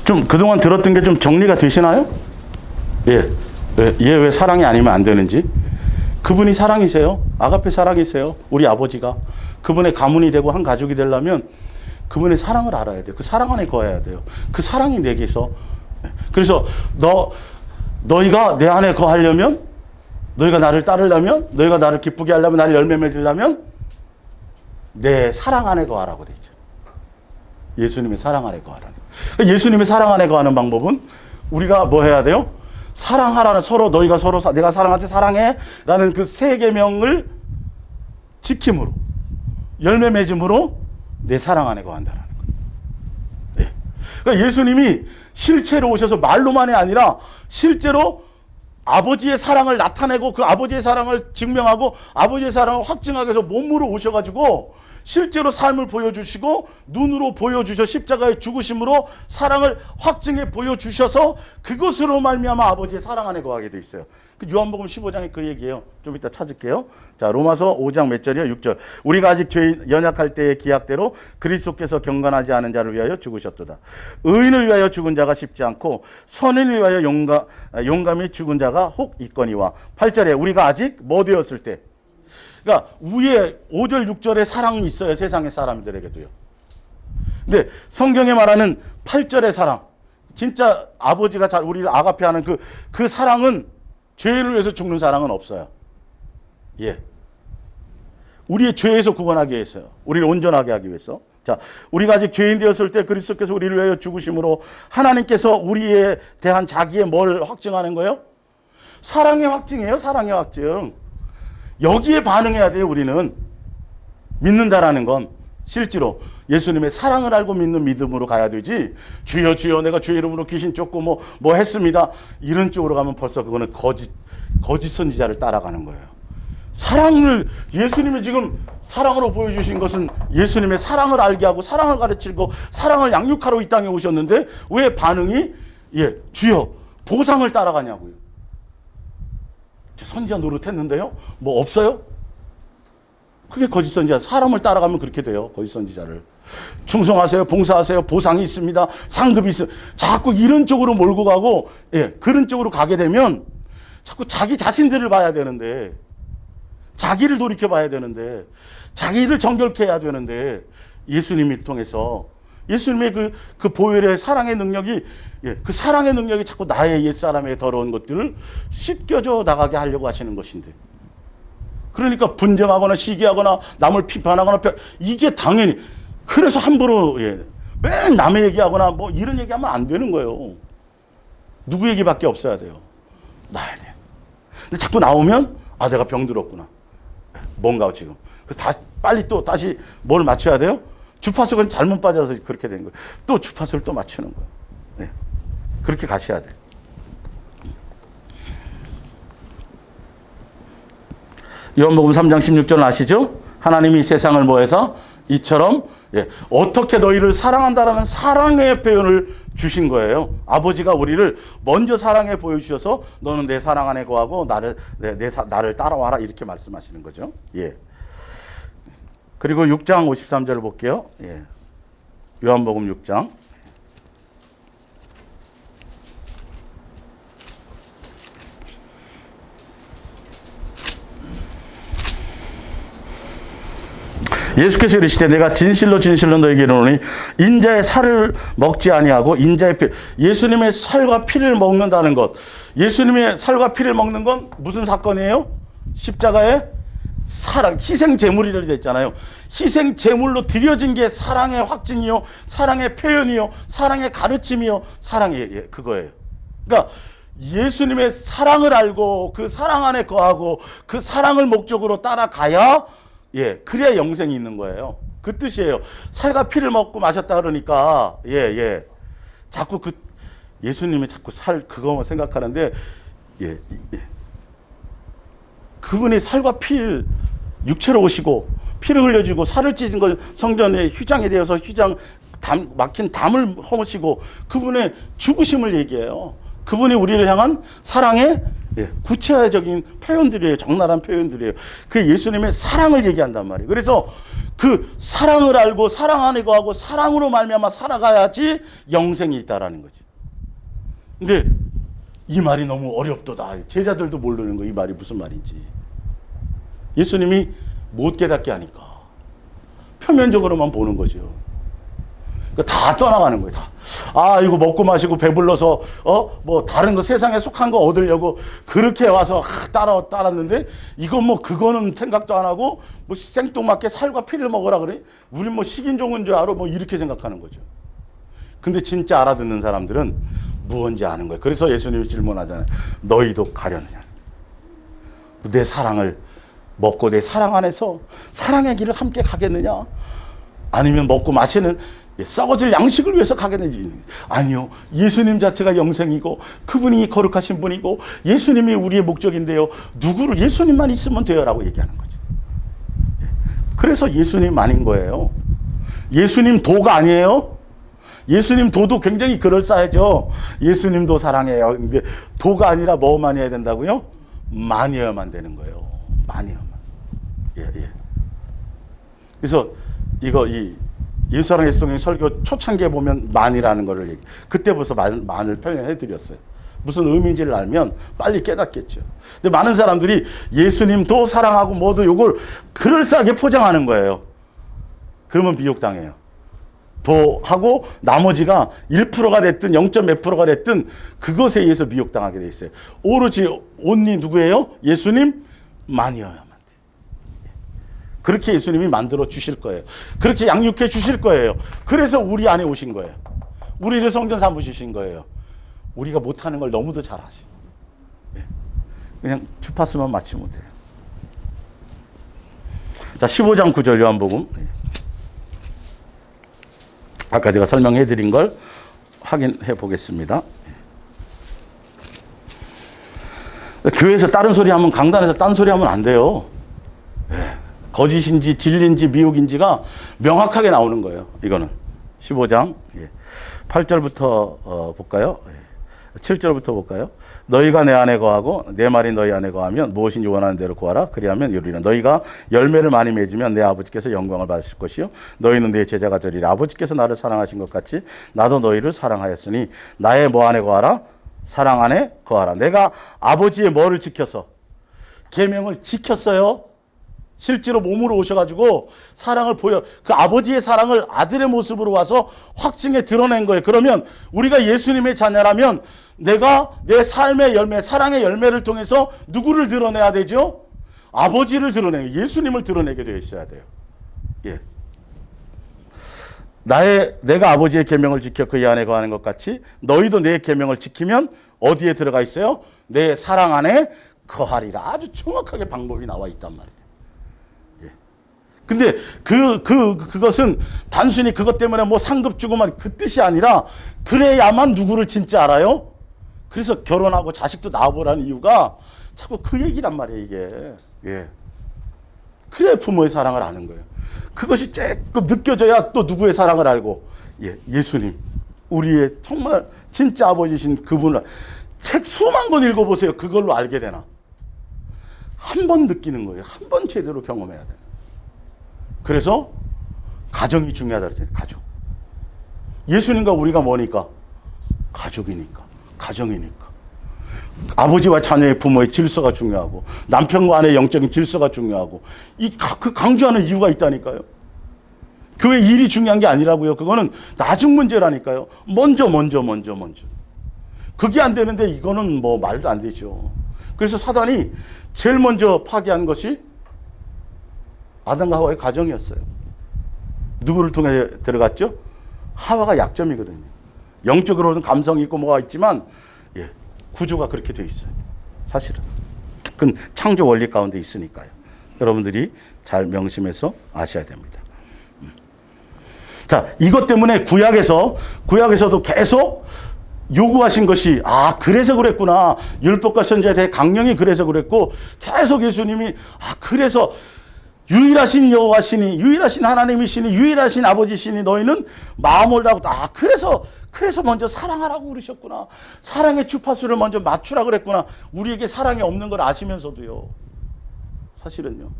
좀 그동안 들었던 게 좀 정리가 되시나요? 예. 얘 왜 사랑이 아니면 안 되는지. 그분이 사랑이세요. 아가페 사랑이세요. 우리 아버지가. 그분의 가문이 되고 한 가족이 되려면 그분의 사랑을 알아야 돼요. 그 사랑 안에 거해야 돼요. 그 사랑이 내게서. 그래서 너희가 내 안에 거하려면, 너희가 나를 따르려면, 너희가 나를 기쁘게 하려면, 나를 열매 맺으려면 내 사랑 안에 거하라고 돼 있죠. 예수님의 사랑 안에 거하라는. 예수님의 사랑 안에 거하는 방법은 우리가 뭐 해야 돼요? 사랑하라는, 서로 너희가 서로 내가 사랑하지 사랑해 라는 그 세 계명을 지킴으로, 열매 맺음으로 내 사랑 안에 거한다라는 거예요. 네. 그러니까 예수님이 실체로 오셔서 말로만이 아니라 실제로 아버지의 사랑을 나타내고 그 아버지의 사랑을 증명하고 아버지의 사랑을 확증하기 위해서 몸으로 오셔가지고 실제로 삶을 보여주시고 눈으로 보여주셔 십자가의 죽으심으로 사랑을 확증해 보여주셔서 그것으로 말미암아 아버지의 사랑 안에 거하게 돼 있어요. 그 요한복음 15장에 그 얘기예요. 좀 이따 찾을게요. 자, 로마서 5장 몇 절이요? 6절. 우리가 아직 죄 연약할 때의 기약대로 그리스도께서 경건하지 않은 자를 위하여 죽으셨도다. 의인을 위하여 죽은 자가 쉽지 않고 선인을 위하여 용감히 죽은 자가 혹 있거니와. 8절에 우리가 아직 뭐 되었을 때, 그러니까 위에 5절 6절에 사랑이 있어요. 세상의 사람들에게도요. 근데 성경에 말하는 8절의 사랑, 진짜 아버지가 우리를 아가페하는 그 사랑은 죄를 위해서 죽는 사랑은 없어요. 예. 우리의 죄에서 구원하기 위해서요. 우리를 온전하게 하기 위해서. 자, 우리가 아직 죄인 되었을 때 그리스도께서 우리를 위하여 죽으심으로 하나님께서 우리에 대한 자기의 뭘 확증하는 거예요? 사랑의 확증이에요. 사랑의 확증. 여기에 반응해야 돼요. 우리는. 믿는다라는 건 실제로 예수님의 사랑을 알고 믿는 믿음으로 가야 되지, 주여 주여 내가 주의 이름으로 귀신 쫓고 뭐 했습니다, 이런 쪽으로 가면 벌써 그거는 거짓 선지자를 따라가는 거예요. 사랑을, 예수님이 지금 사랑으로 보여주신 것은 예수님의 사랑을 알게 하고 사랑을 가르치고 사랑을 양육하러 이 땅에 오셨는데 왜 반응이 주여 보상을 따라가냐고요. 선지자 노릇했는데요 뭐 없어요? 그게 거짓 선지자. 사람을 따라가면 그렇게 돼요. 거짓 선지자를. 충성하세요, 봉사하세요, 보상이 있습니다, 상급이 있어요. 자꾸 이런 쪽으로 몰고 가고, 그런 쪽으로 가게 되면 자꾸 자기 자신들을 봐야 되는데, 자기를 돌이켜 봐야 되는데, 자기를 정결케 해야 되는데, 예수님이 통해서 예수님의 그 보혈의 사랑의 능력이, 그 사랑의 능력이 자꾸 나의 옛사람의 더러운 것들을 씻겨져 나가게 하려고 하시는 것인데, 그러니까 분쟁하거나 시기하거나 남을 비판하거나 이게 당연히, 그래서 함부로 맨 남의 얘기하거나 뭐 이런 얘기하면 안 되는 거예요. 누구 얘기밖에 없어야 돼요. 나야 돼. 근데 자꾸 나오면 내가 병들었구나. 뭔가 지금 빨리 또 다시 뭘 맞춰야 돼요? 주파수가 잘못 빠져서 그렇게 된 거예요. 또 주파수를 또 맞추는 거예요. 그렇게 가셔야 돼요. 요한복음 3장 16절 아시죠? 하나님이 세상을 뭐해서 이처럼 어떻게 너희를 사랑한다라는 사랑의 표현을 주신 거예요. 아버지가 우리를 먼저 사랑해 보여주셔서 너는 내 사랑 안에 거하고 나를 따라와라, 이렇게 말씀하시는 거죠. 그리고 6장 53절을 볼게요. 요한복음 6장. 예수께서 이르시되 내가 진실로 진실로 너희에게 이르노니 인자의 살을 먹지 아니하고 인자의 피, 예수님의 살과 피를 먹는다는 것, 예수님의 살과 피를 먹는 건 무슨 사건이에요? 십자가의 사랑, 희생 제물이라 되어 있잖아요. 희생 제물로 드려진 게 사랑의 확증이요, 사랑의 표현이요, 사랑의 가르침이요, 사랑의 그거예요. 그러니까 예수님의 사랑을 알고 그 사랑 안에 거하고 그 사랑을 목적으로 따라가야 그래야 영생이 있는 거예요. 그 뜻이에요. 살과 피를 먹고 마셨다 그러니까 자꾸 예수님이 자꾸 그거만 생각하는데 그분이 살과 피를 육체로 오시고 피를 흘려주고 살을 찢은 걸 성전에 휘장에 대어서 막힌 담을 허무시고 그분의 죽으심을 얘기해요. 그분이 우리를 향한 사랑의 구체적인 표현들이에요. 적나라한 표현들이에요. 그 예수님의 사랑을 얘기한단 말이에요. 그래서 그 사랑을 알고 사랑 안에 거하고 사랑으로 말미암아 살아가야지 영생이 있다라는 거지. 근데 이 말이 너무 어렵도다. 제자들도 모르는 거, 이 말이 무슨 말인지. 예수님이 못 깨닫게 하니까 표면적으로만 보는 거죠. 다 떠나가는 거예요. 다. 이거 먹고 마시고 배불러서 뭐 다른 거 세상에 속한 거 얻으려고 그렇게 와서 따랐는데 이건 뭐 그거는 생각도 안 하고 뭐 생뚱맞게 살과 피를 먹으라 그래. 우린 뭐 식인종인 줄 알아. 뭐 이렇게 생각하는 거죠. 근데 진짜 알아듣는 사람들은 무언지 아는 거예요. 그래서 예수님이 질문하잖아요. 너희도 가려느냐? 내 사랑을 먹고 내 사랑 안에서 사랑의 길을 함께 가겠느냐? 아니면 먹고 마시는 썩어질 양식을 위해서 가겠는지. 아니요. 예수님 자체가 영생이고 그분이 거룩하신 분이고 예수님이 우리의 목적인데요. 예수님만 있으면 돼요라고 얘기하는 거죠. 그래서 예수님만인 거예요. 예수님 도가 아니에요. 예수님 도도 굉장히 그럴싸하죠. 예수님도 사랑해요. 근데 도가 아니라 뭐만 해야 된다고요? 만이어야만 되는 거예요. 만이어만. 그래서 예수사랑 예수동행 설교 초창기에 보면 만이라는 거를 그때 벌써 만을 표현해 드렸어요. 무슨 의미인지를 알면 빨리 깨닫겠죠. 근데 많은 사람들이 예수님도 사랑하고 뭐도 요걸 그럴싸하게 포장하는 거예요. 그러면 미혹당해요. 더 하고 나머지가 1%가 됐든 0. 몇 %가 됐든 그것에 의해서 미혹당하게 돼 있어요. 오로지 온리 누구예요? 예수님만이어야만 돼. 그렇게 예수님이 만들어 주실 거예요. 그렇게 양육해 주실 거예요. 그래서 우리 안에 오신 거예요. 우리를 성전 삼으신 거예요. 우리가 못하는 걸 너무도 잘하시. 그냥 주파수만 맞지 못해요. 자, 15장 9절 요한복음. 아까 제가 설명해 드린 걸 확인해 보겠습니다. 교회에서 다른 소리 하면, 강단에서 딴 소리 하면 안 돼요. 거짓인지 진리인지 미혹인지가 명확하게 나오는 거예요. 이거는 15장 8절부터 볼까요? 7절부터 볼까요? 너희가 내 안에 거하고 내 말이 너희 안에 거하면 무엇인지 원하는 대로 구하라. 그리하면 이루리라. 너희가 열매를 많이 맺으면 내 아버지께서 영광을 받으실 것이요 너희는 내 제자가 되리라. 아버지께서 나를 사랑하신 것 같이 나도 너희를 사랑하였으니 나의 뭐 안에 거하라? 사랑 안에 거하라. 내가 아버지의 뭐를 지켜서? 계명을 지켰어요. 실제로 몸으로 오셔가지고 사랑을 보여, 그 아버지의 사랑을 아들의 모습으로 와서 확증해 드러낸 거예요. 그러면 우리가 예수님의 자녀라면 내가 내 삶의 열매, 사랑의 열매를 통해서 누구를 드러내야 되죠? 아버지를 드러내요. 예수님을 드러내게 되어 있어야 돼요. 예. 내가 아버지의 계명을 지켜 그의 안에 거하는 것 같이 너희도 내 계명을 지키면 어디에 들어가 있어요? 내 사랑 안에 거하리라. 아주 정확하게 방법이 나와 있단 말이에요. 근데 그것은 단순히 그것 때문에 뭐 상급 주고만 그 뜻이 아니라 그래야만 누구를 진짜 알아요? 그래서 결혼하고 자식도 낳아보라는 이유가 자꾸 그 얘기란 말이에요, 이게. 예. 그래야 부모의 사랑을 아는 거예요. 그것이 조금 느껴져야 또 누구의 사랑을 알고, 예수님, 우리의 정말 진짜 아버지신 그분을 책 수만 권 읽어보세요. 그걸로 알게 되나? 한 번 느끼는 거예요. 한 번 제대로 경험해야 돼요. 그래서 가정이 중요하다 그랬잖아요. 가족. 예수님과 우리가 뭐니까? 가족이니까. 가정이니까. 아버지와 자녀의 부모의 질서가 중요하고 남편과 아내의 영적인 질서가 중요하고 그 강조하는 이유가 있다니까요. 교회 일이 중요한 게 아니라고요. 그거는 나중 문제라니까요. 먼저. 그게 안 되는데 이거는 뭐 말도 안 되죠. 그래서 사단이 제일 먼저 파괴한 것이 아담과 하와의 가정이었어요. 누구를 통해 들어갔죠? 하와가 약점이거든요. 영적으로는 감성이 있고 뭐가 있지만 구조가 그렇게 되어 있어요. 사실은. 그건 창조 원리 가운데 있으니까요. 여러분들이 잘 명심해서 아셔야 됩니다. 자, 이것 때문에 구약에서도 계속 요구하신 것이 그래서 그랬구나. 율법과 선지자에 대해 강령이 그래서 그랬고 계속 예수님이 그래서 유일하신 여호와시니 유일하신 하나님이시니 유일하신 아버지시니 너희는 마음을 다하고 그래서 먼저 사랑하라고 그러셨구나. 사랑의 주파수를 먼저 맞추라 그랬구나. 우리에게 사랑이 없는 걸 아시면서도요. 사실은요.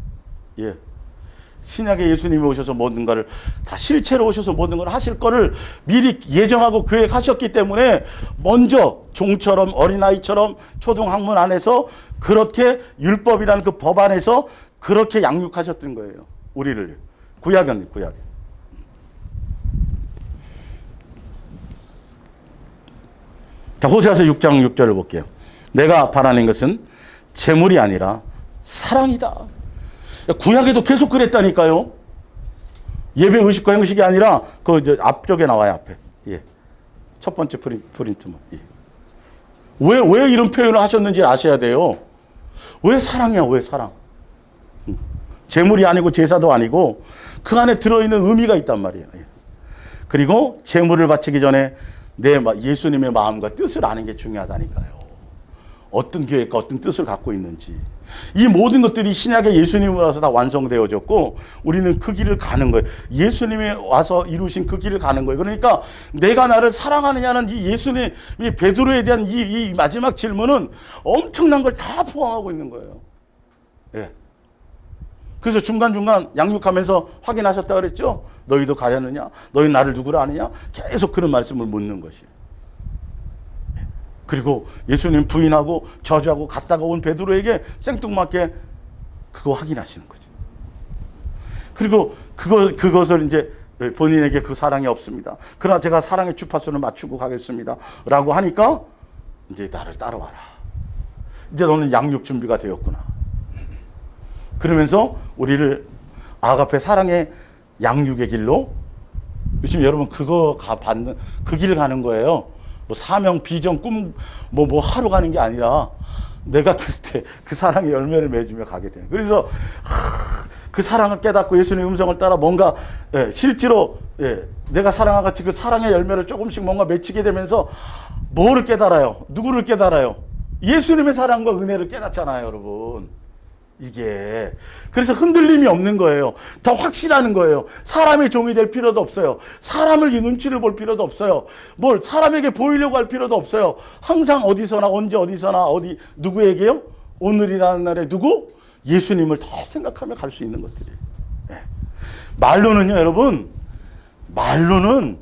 신약에 예수님이 오셔서 모든 것을 다 실체로 오셔서 모든 걸 하실 거를 미리 예정하고 계획하셨기 때문에 먼저 종처럼 어린아이처럼 초등학문 안에서 그렇게 율법이라는 그 법 안에서 그렇게 양육하셨던 거예요. 우리를. 구약에. 자, 호세아서 6장 6절을 볼게요. 내가 바라는 것은 재물이 아니라 사랑이다. 구약에도 계속 그랬다니까요. 예배 의식과 형식이 아니라 앞쪽에 나와요, 앞에. 첫 번째 프린트만. 왜 이런 표현을 하셨는지 아셔야 돼요. 왜 사랑이야, 왜 사랑? 재물이 아니고 제사도 아니고 그 안에 들어있는 의미가 있단 말이에요. 그리고 재물을 바치기 전에 예수님의 마음과 뜻을 아는 게 중요하다니까요. 어떤 계획과 어떤 뜻을 갖고 있는지. 이 모든 것들이 신약의 예수님으로 와서 다 완성되어졌고 우리는 그 길을 가는 거예요. 예수님이 와서 이루신 그 길을 가는 거예요. 그러니까 내가 나를 사랑하느냐는 이 예수님의 베드로에 대한 이 마지막 질문은 엄청난 걸 다 포함하고 있는 거예요. 그래서 중간중간 양육하면서 확인하셨다 그랬죠? 너희도 가려느냐? 너희 나를 누구라 아느냐? 계속 그런 말씀을 묻는 것이에요. 그리고 예수님 부인하고 저주하고 갔다가 온 베드로에게 생뚱맞게 그거 확인하시는 거죠. 그리고 그것을 이제 본인에게 그 사랑이 없습니다. 그러나 제가 사랑의 주파수를 맞추고 가겠습니다. 라고 하니까 이제 나를 따라와라. 이제 너는 양육 준비가 되었구나. 그러면서 우리를 아가페 사랑의 양육의 길로, 요즘 여러분 그거 받는 그 길을 가는 거예요. 뭐 사명, 비전, 꿈 뭐 하러 가는 게 아니라 내가 그때 그 사랑의 열매를 맺으며 가게 되는. 그래서 그 사랑을 깨닫고 예수님의 음성을 따라 뭔가 실제로 내가 사랑과 같이 그 사랑의 열매를 조금씩 뭔가 맺히게 되면서 뭐를 깨달아요? 누구를 깨달아요? 예수님의 사랑과 은혜를 깨닫잖아요, 여러분. 이게 그래서 흔들림이 없는 거예요. 더 확실하는 거예요. 사람의 종이 될 필요도 없어요. 사람을 이 눈치를 볼 필요도 없어요. 뭘 사람에게 보이려고 할 필요도 없어요. 항상 어디서나 언제 어디서나 어디 누구에게요? 오늘이라는 날에 누구? 예수님을 더 생각하며 갈 수 있는 것들이에요. 말로는요, 여러분, 말로는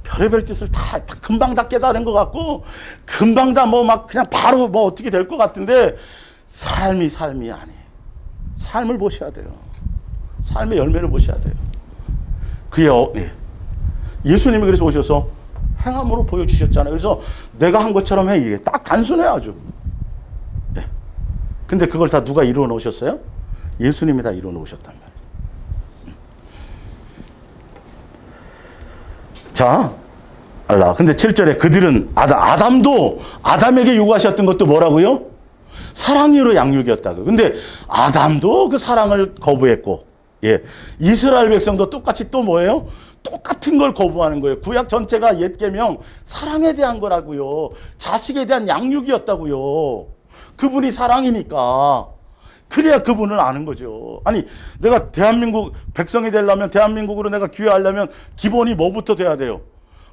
별의별 뜻을 다 금방 다 깨달은 것 같고 금방 다 뭐 막 그냥 바로 뭐 어떻게 될 것 같은데 삶이 아니에요. 삶을 보셔야 돼요. 삶의 열매를 보셔야 돼요. 예수님이 그래서 오셔서 행함으로 보여주셨잖아요. 그래서 내가 한 것처럼 해. 이게 딱 단순해 아주. 근데 그걸 다 누가 이루어 놓으셨어요? 예수님이 다 이루어 놓으셨단 말이에요. 자, 근데 7절에 그들은 아담도 아담에게 요구하셨던 것도 뭐라고요? 사랑으로 양육이었다고. 근데 아담도 그 사랑을 거부했고, 이스라엘 백성도 똑같이 또 뭐예요? 똑같은 걸 거부하는 거예요. 구약 전체가 옛 계명 사랑에 대한 거라고요. 자식에 대한 양육이었다고요. 그분이 사랑이니까. 그래야 그분을 아는 거죠. 아니, 내가 대한민국 백성이 되려면, 대한민국으로 내가 귀화하려면 기본이 뭐부터 돼야 돼요?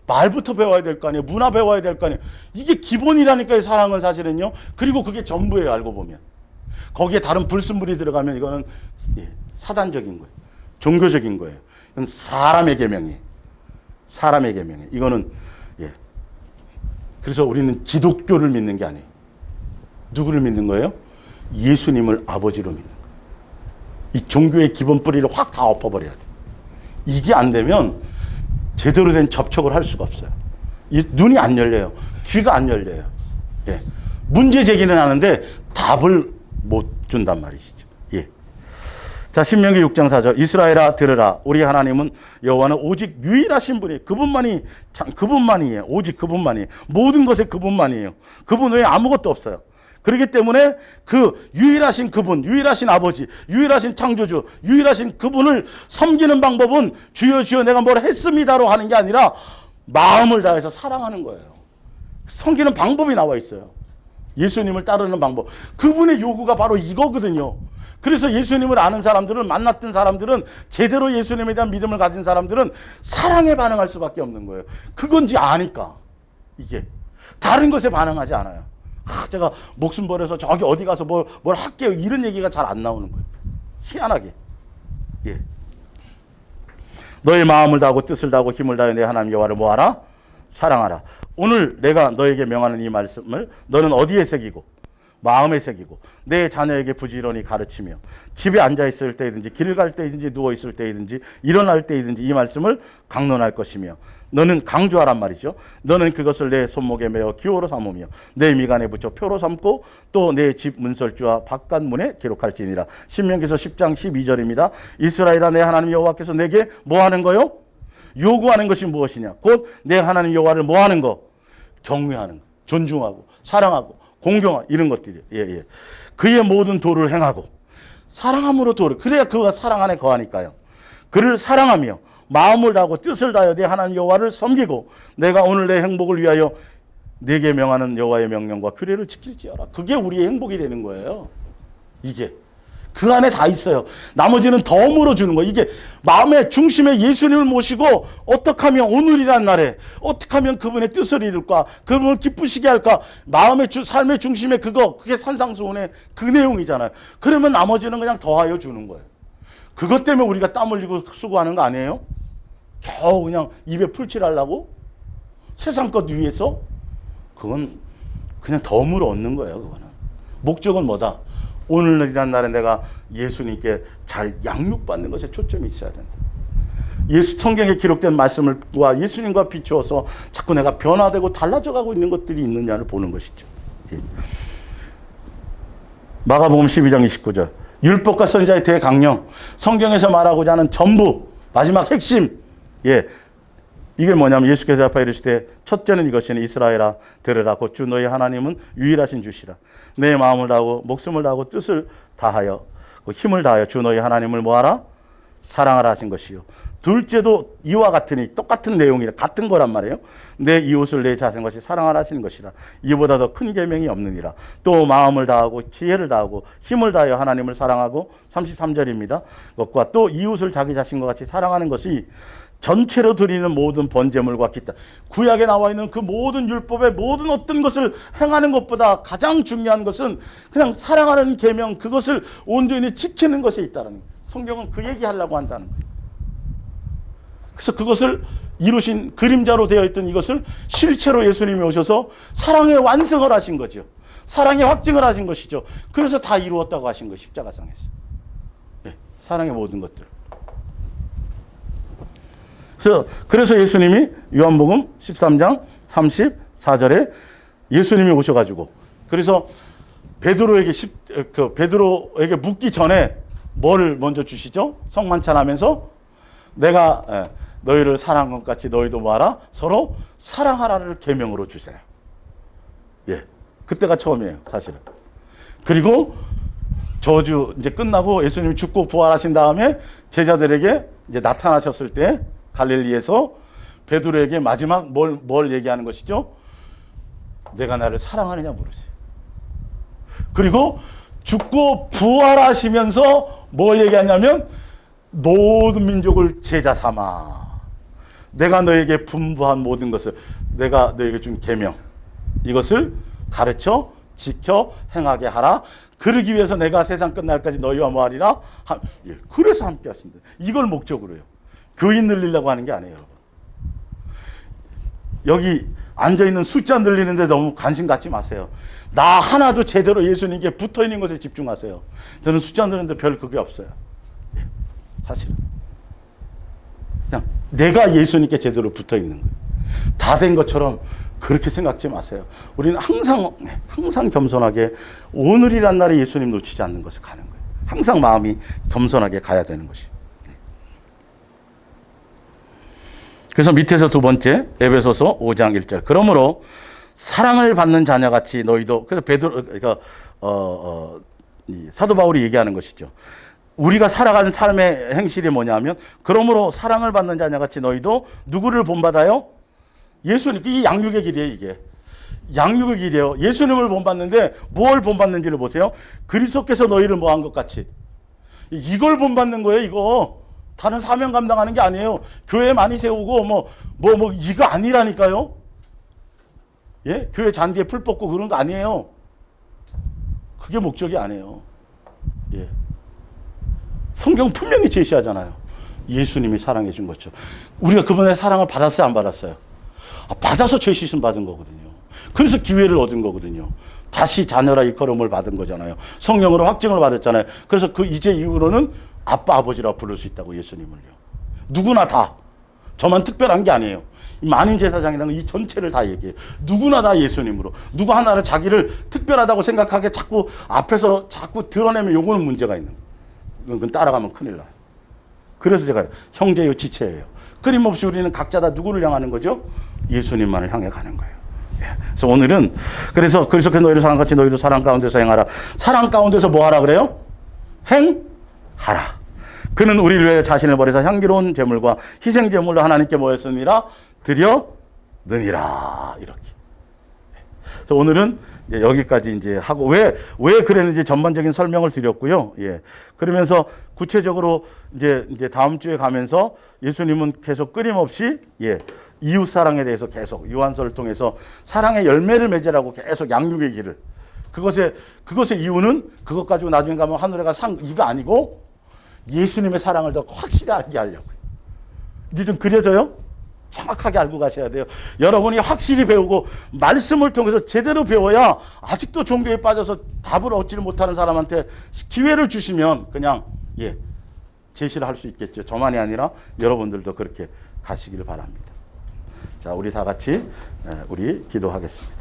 말부터 배워야 될 거 아니에요. 문화 배워야 될 거 아니에요. 이게 기본이라니까요, 사랑은 사실은요. 그리고 그게 전부예요, 알고 보면. 거기에 다른 불순물이 들어가면 이거는 사단적인 거예요. 종교적인 거예요. 이건 사람의 계명이에요. 사람의 계명이에요. 이거는, 그래서 우리는 기독교를 믿는 게 아니에요. 누구를 믿는 거예요? 예수님을 아버지로 믿는 거예요. 이 종교의 기본 뿌리를 확 다 엎어버려야 돼요. 이게 안 되면 제대로 된 접촉을 할 수가 없어요. 눈이 안 열려요. 귀가 안 열려요. 문제 제기는 하는데 답을 못 준단 말이시죠. 자, 신명기 6장 4절. 이스라엘아 들으라. 우리 하나님은 여호와는 오직 유일하신 분이에요. 그분만이에요. 오직 그분만이에요. 모든 것에 그분만이에요. 그분 외에 아무것도 없어요. 그렇기 때문에 그 유일하신 그분, 유일하신 아버지, 유일하신 창조주, 유일하신 그분을 섬기는 방법은 주여 주여 내가 뭘 했습니다로 하는 게 아니라 마음을 다해서 사랑하는 거예요. 섬기는 방법이 나와 있어요. 예수님을 따르는 방법. 그분의 요구가 바로 이거거든요. 그래서 예수님을 아는 사람들은, 만났던 사람들은, 제대로 예수님에 대한 믿음을 가진 사람들은 사랑에 반응할 수밖에 없는 거예요. 그건지 아니까. 이게 다른 것에 반응하지 않아요. 제가 목숨 버려서 저기 어디 가서 뭘 할게요. 이런 얘기가 잘 안 나오는 거예요. 희한하게. 너의 마음을 다하고 뜻을 다하고 힘을 다해 내 하나님 여호와를 뭐하라? 사랑하라. 오늘 내가 너에게 명하는 이 말씀을 너는 어디에 새기고 마음에 새기고 내 자녀에게 부지런히 가르치며 집에 앉아 있을 때이든지 길 갈 때이든지 누워 있을 때이든지 일어날 때이든지 이 말씀을 강론할 것이며 너는 강조하란 말이죠. 너는 그것을 내 손목에 메어 기호로 삼으며 내 미간에 붙여 표로 삼고 또 내 집 문설주와 바깥 문에 기록할지니라. 신명기서 10장 12절입니다. 이스라엘아 내 하나님 여호와께서 내게 뭐 하는 거요? 요구하는 것이 무엇이냐? 곧 내 하나님 여호와를 뭐 하는 거? 경외하는 거. 존중하고 사랑하고 공경하 이런 것들이에요. 그의 모든 도를 행하고 사랑함으로 도를, 그래야 그가 사랑 안에 거하니까요. 그를 사랑하며 마음을 다하고 뜻을 다하여 내 하나님 여호와를 섬기고 내가 오늘 내 행복을 위하여 내게 명하는 여호와의 명령과 규례를 지킬지어라. 그게 우리의 행복이 되는 거예요. 이게 그 안에 다 있어요. 나머지는 덤으로 주는 거예요. 이게 마음의 중심에 예수님을 모시고 어떻게 하면 오늘이란 날에 어떻게 하면 그분의 뜻을 이룰까, 그분을 기쁘시게 할까, 마음의 삶의 중심에 그게 산상수훈의 그 내용이잖아요. 그러면 나머지는 그냥 더하여 주는 거예요. 그것 때문에 우리가 땀 흘리고 수고하는 거 아니에요? 겨우 그냥 입에 풀칠하려고 세상 것 위해서. 그건 그냥 덤으로 얻는 거예요. 그거는 목적은 뭐다? 오늘이란 날에 내가 예수님께 잘 양육받는 것에 초점이 있어야 된다. 예수 성경에 기록된 말씀과 예수님과 비추어서 자꾸 내가 변화되고 달라져 가고 있는 것들이 있느냐를 보는 것이죠. 예. 마가복음 12장 29절. 율법과 선지자의 대강령, 성경에서 말하고자 하는 전부, 마지막 핵심. 예. 이게 뭐냐면 예수께서 대답하여 이르시되 첫째는 이것이니 이스라엘아 들으라 곧 주 너희 하나님은 유일하신 주시라. 내 마음을 다하고 목숨을 다하고 뜻을 다하여 힘을 다하여 주 너희 하나님을 뭐하라? 사랑하라 하신 것이요. 둘째도 이와 같으니 똑같은 내용이라 같은 거란 말이에요. 내 이웃을 내 자신같이 사랑하라 하시는 것이라. 이보다 더 큰 계명이 없느니라. 또 마음을 다하고 지혜를 다하고 힘을 다하여 하나님을 사랑하고 33절입니다. 것과 또 이웃을 자기 자신과 같이 사랑하는 것이 전체로 드리는 모든 번제물과 기타 구약에 나와 있는 그 모든 율법의 모든 어떤 것을 행하는 것보다 가장 중요한 것은 그냥 사랑하는 계명 그것을 온전히 지키는 것에 있다는 거예요. 성경은 그 얘기하려고 한다는 거예요. 그래서 그것을 이루신 그림자로 되어 있던 이것을 실체로 예수님이 오셔서 사랑의 완성을 하신 거죠. 사랑의 확증을 하신 것이죠. 그래서 다 이루었다고 하신 거예요. 십자가상에서. 네, 사랑의 모든 것들. 그래서 예수님이 요한복음 13장 34절에 예수님이 오셔가지고 그래서 베드로에게 묻기 전에 뭘 먼저 주시죠? 성만찬하면서 내가 너희를 사랑한 것 같이 너희도 뭐하라? 서로 사랑하라를 계명으로 주세요. 예, 그때가 처음이에요, 사실은. 그리고 저주 이제 끝나고 예수님이 죽고 부활하신 다음에 제자들에게 이제 나타나셨을 때 갈릴리에서 베드로에게 마지막 뭘 얘기하는 것이죠? 내가 나를 사랑하느냐 물으세요. 그리고 죽고 부활하시면서 뭐 얘기하냐면 모든 민족을 제자 삼아 내가 너에게 분부한 모든 것을 내가 너에게 준 계명 이것을 가르쳐 지켜 행하게 하라. 그러기 위해서 내가 세상 끝날까지 너희와 뭐하리라? 예, 그래서 함께 하신다. 이걸 목적으로 해요. 교인 늘리려고 하는 게 아니에요. 여기 앉아있는 숫자 늘리는데 너무 관심 갖지 마세요. 나 하나도 제대로 예수님께 붙어있는 것에 집중하세요. 저는 숫자 늘리는데 별 그게 없어요. 사실은. 그냥 내가 예수님께 제대로 붙어있는 거예요. 다 된 것처럼 그렇게 생각지 마세요. 우리는 항상 겸손하게 오늘이란 날에 예수님 놓치지 않는 것을 가는 거예요. 항상 마음이 겸손하게 가야 되는 것이. 그래서 밑에서 두 번째 에베소서 5장 1절. 그러므로 사랑을 받는 자녀같이 너희도 그래서 사도 바울이 얘기하는 것이죠. 우리가 살아가는 삶의 행실이 뭐냐면 그러므로 사랑을 받는 자녀같이 너희도 누구를 본받아요? 예수님. 이 양육의 길이에요. 이게 양육의 길이에요. 예수님을 본받는데 뭘 본받는지를 보세요. 그리스도께서 너희를 뭐한 것 같이 이걸 본받는 거예요. 이거 다른 사명 감당하는 게 아니에요. 교회 많이 세우고 뭐 이거 아니라니까요. 예? 교회 잔디에 풀 뽑고 그런 거 아니에요. 그게 목적이 아니에요. 예. 성경 분명히 제시하잖아요. 예수님이 사랑해 준 것처럼. 우리가 그분의 사랑을 받았어요, 안 받았어요? 받아서 죄 씻음 받은 거거든요. 그래서 기회를 얻은 거거든요. 다시 자녀라 일컬음을 받은 거잖아요. 성령으로 확증을 받았잖아요. 그래서 이제 이후로는 아빠, 아버지라고 부를 수 있다고 예수님을요. 누구나 다. 저만 특별한 게 아니에요. 만인 제사장이라는 이 전체를 다 얘기해요. 누구나 다 예수님으로. 누구 하나를 자기를 특별하다고 생각하게 자꾸 앞에서 자꾸 드러내면 요거는 문제가 있는 거예요. 그건 따라가면 큰일 나요. 그래서 제가 형제요 지체예요. 끊임없이 우리는 각자 다 누구를 향하는 거죠? 예수님만을 향해 가는 거예요. 그래서 오늘은 그래서 너희를 사랑같이 너희도 사랑 가운데서 행하라. 사랑 가운데서 뭐 하라 그래요? 행하라. 그는 우리를 위해 자신을 버려서 향기로운 제물과 희생 제물로 하나님께 뭐 했으니라? 드렸느니라. 이렇게. 그래서 오늘은 여기까지 이제 하고 왜 그랬는지 전반적인 설명을 드렸고요. 예. 그러면서 구체적으로 이제 다음 주에 가면서 예수님은 계속 끊임없이 이웃 사랑에 대해서 계속 요한서를 통해서 사랑의 열매를 맺으라고 계속 양육의 길을 그것의 이유는 그것 가지고 나중에 가면 하늘에 가 이거 아니고 예수님의 사랑을 더 확실히 알게 하려고요. 이제 좀 그려져요? 정확하게 알고 가셔야 돼요. 여러분이 확실히 배우고 말씀을 통해서 제대로 배워야 아직도 종교에 빠져서 답을 얻지를 못하는 사람한테 기회를 주시면 그냥 제시를 할 수 있겠죠. 저만이 아니라 여러분들도 그렇게 가시길 바랍니다. 자, 우리 다 같이 우리 기도하겠습니다.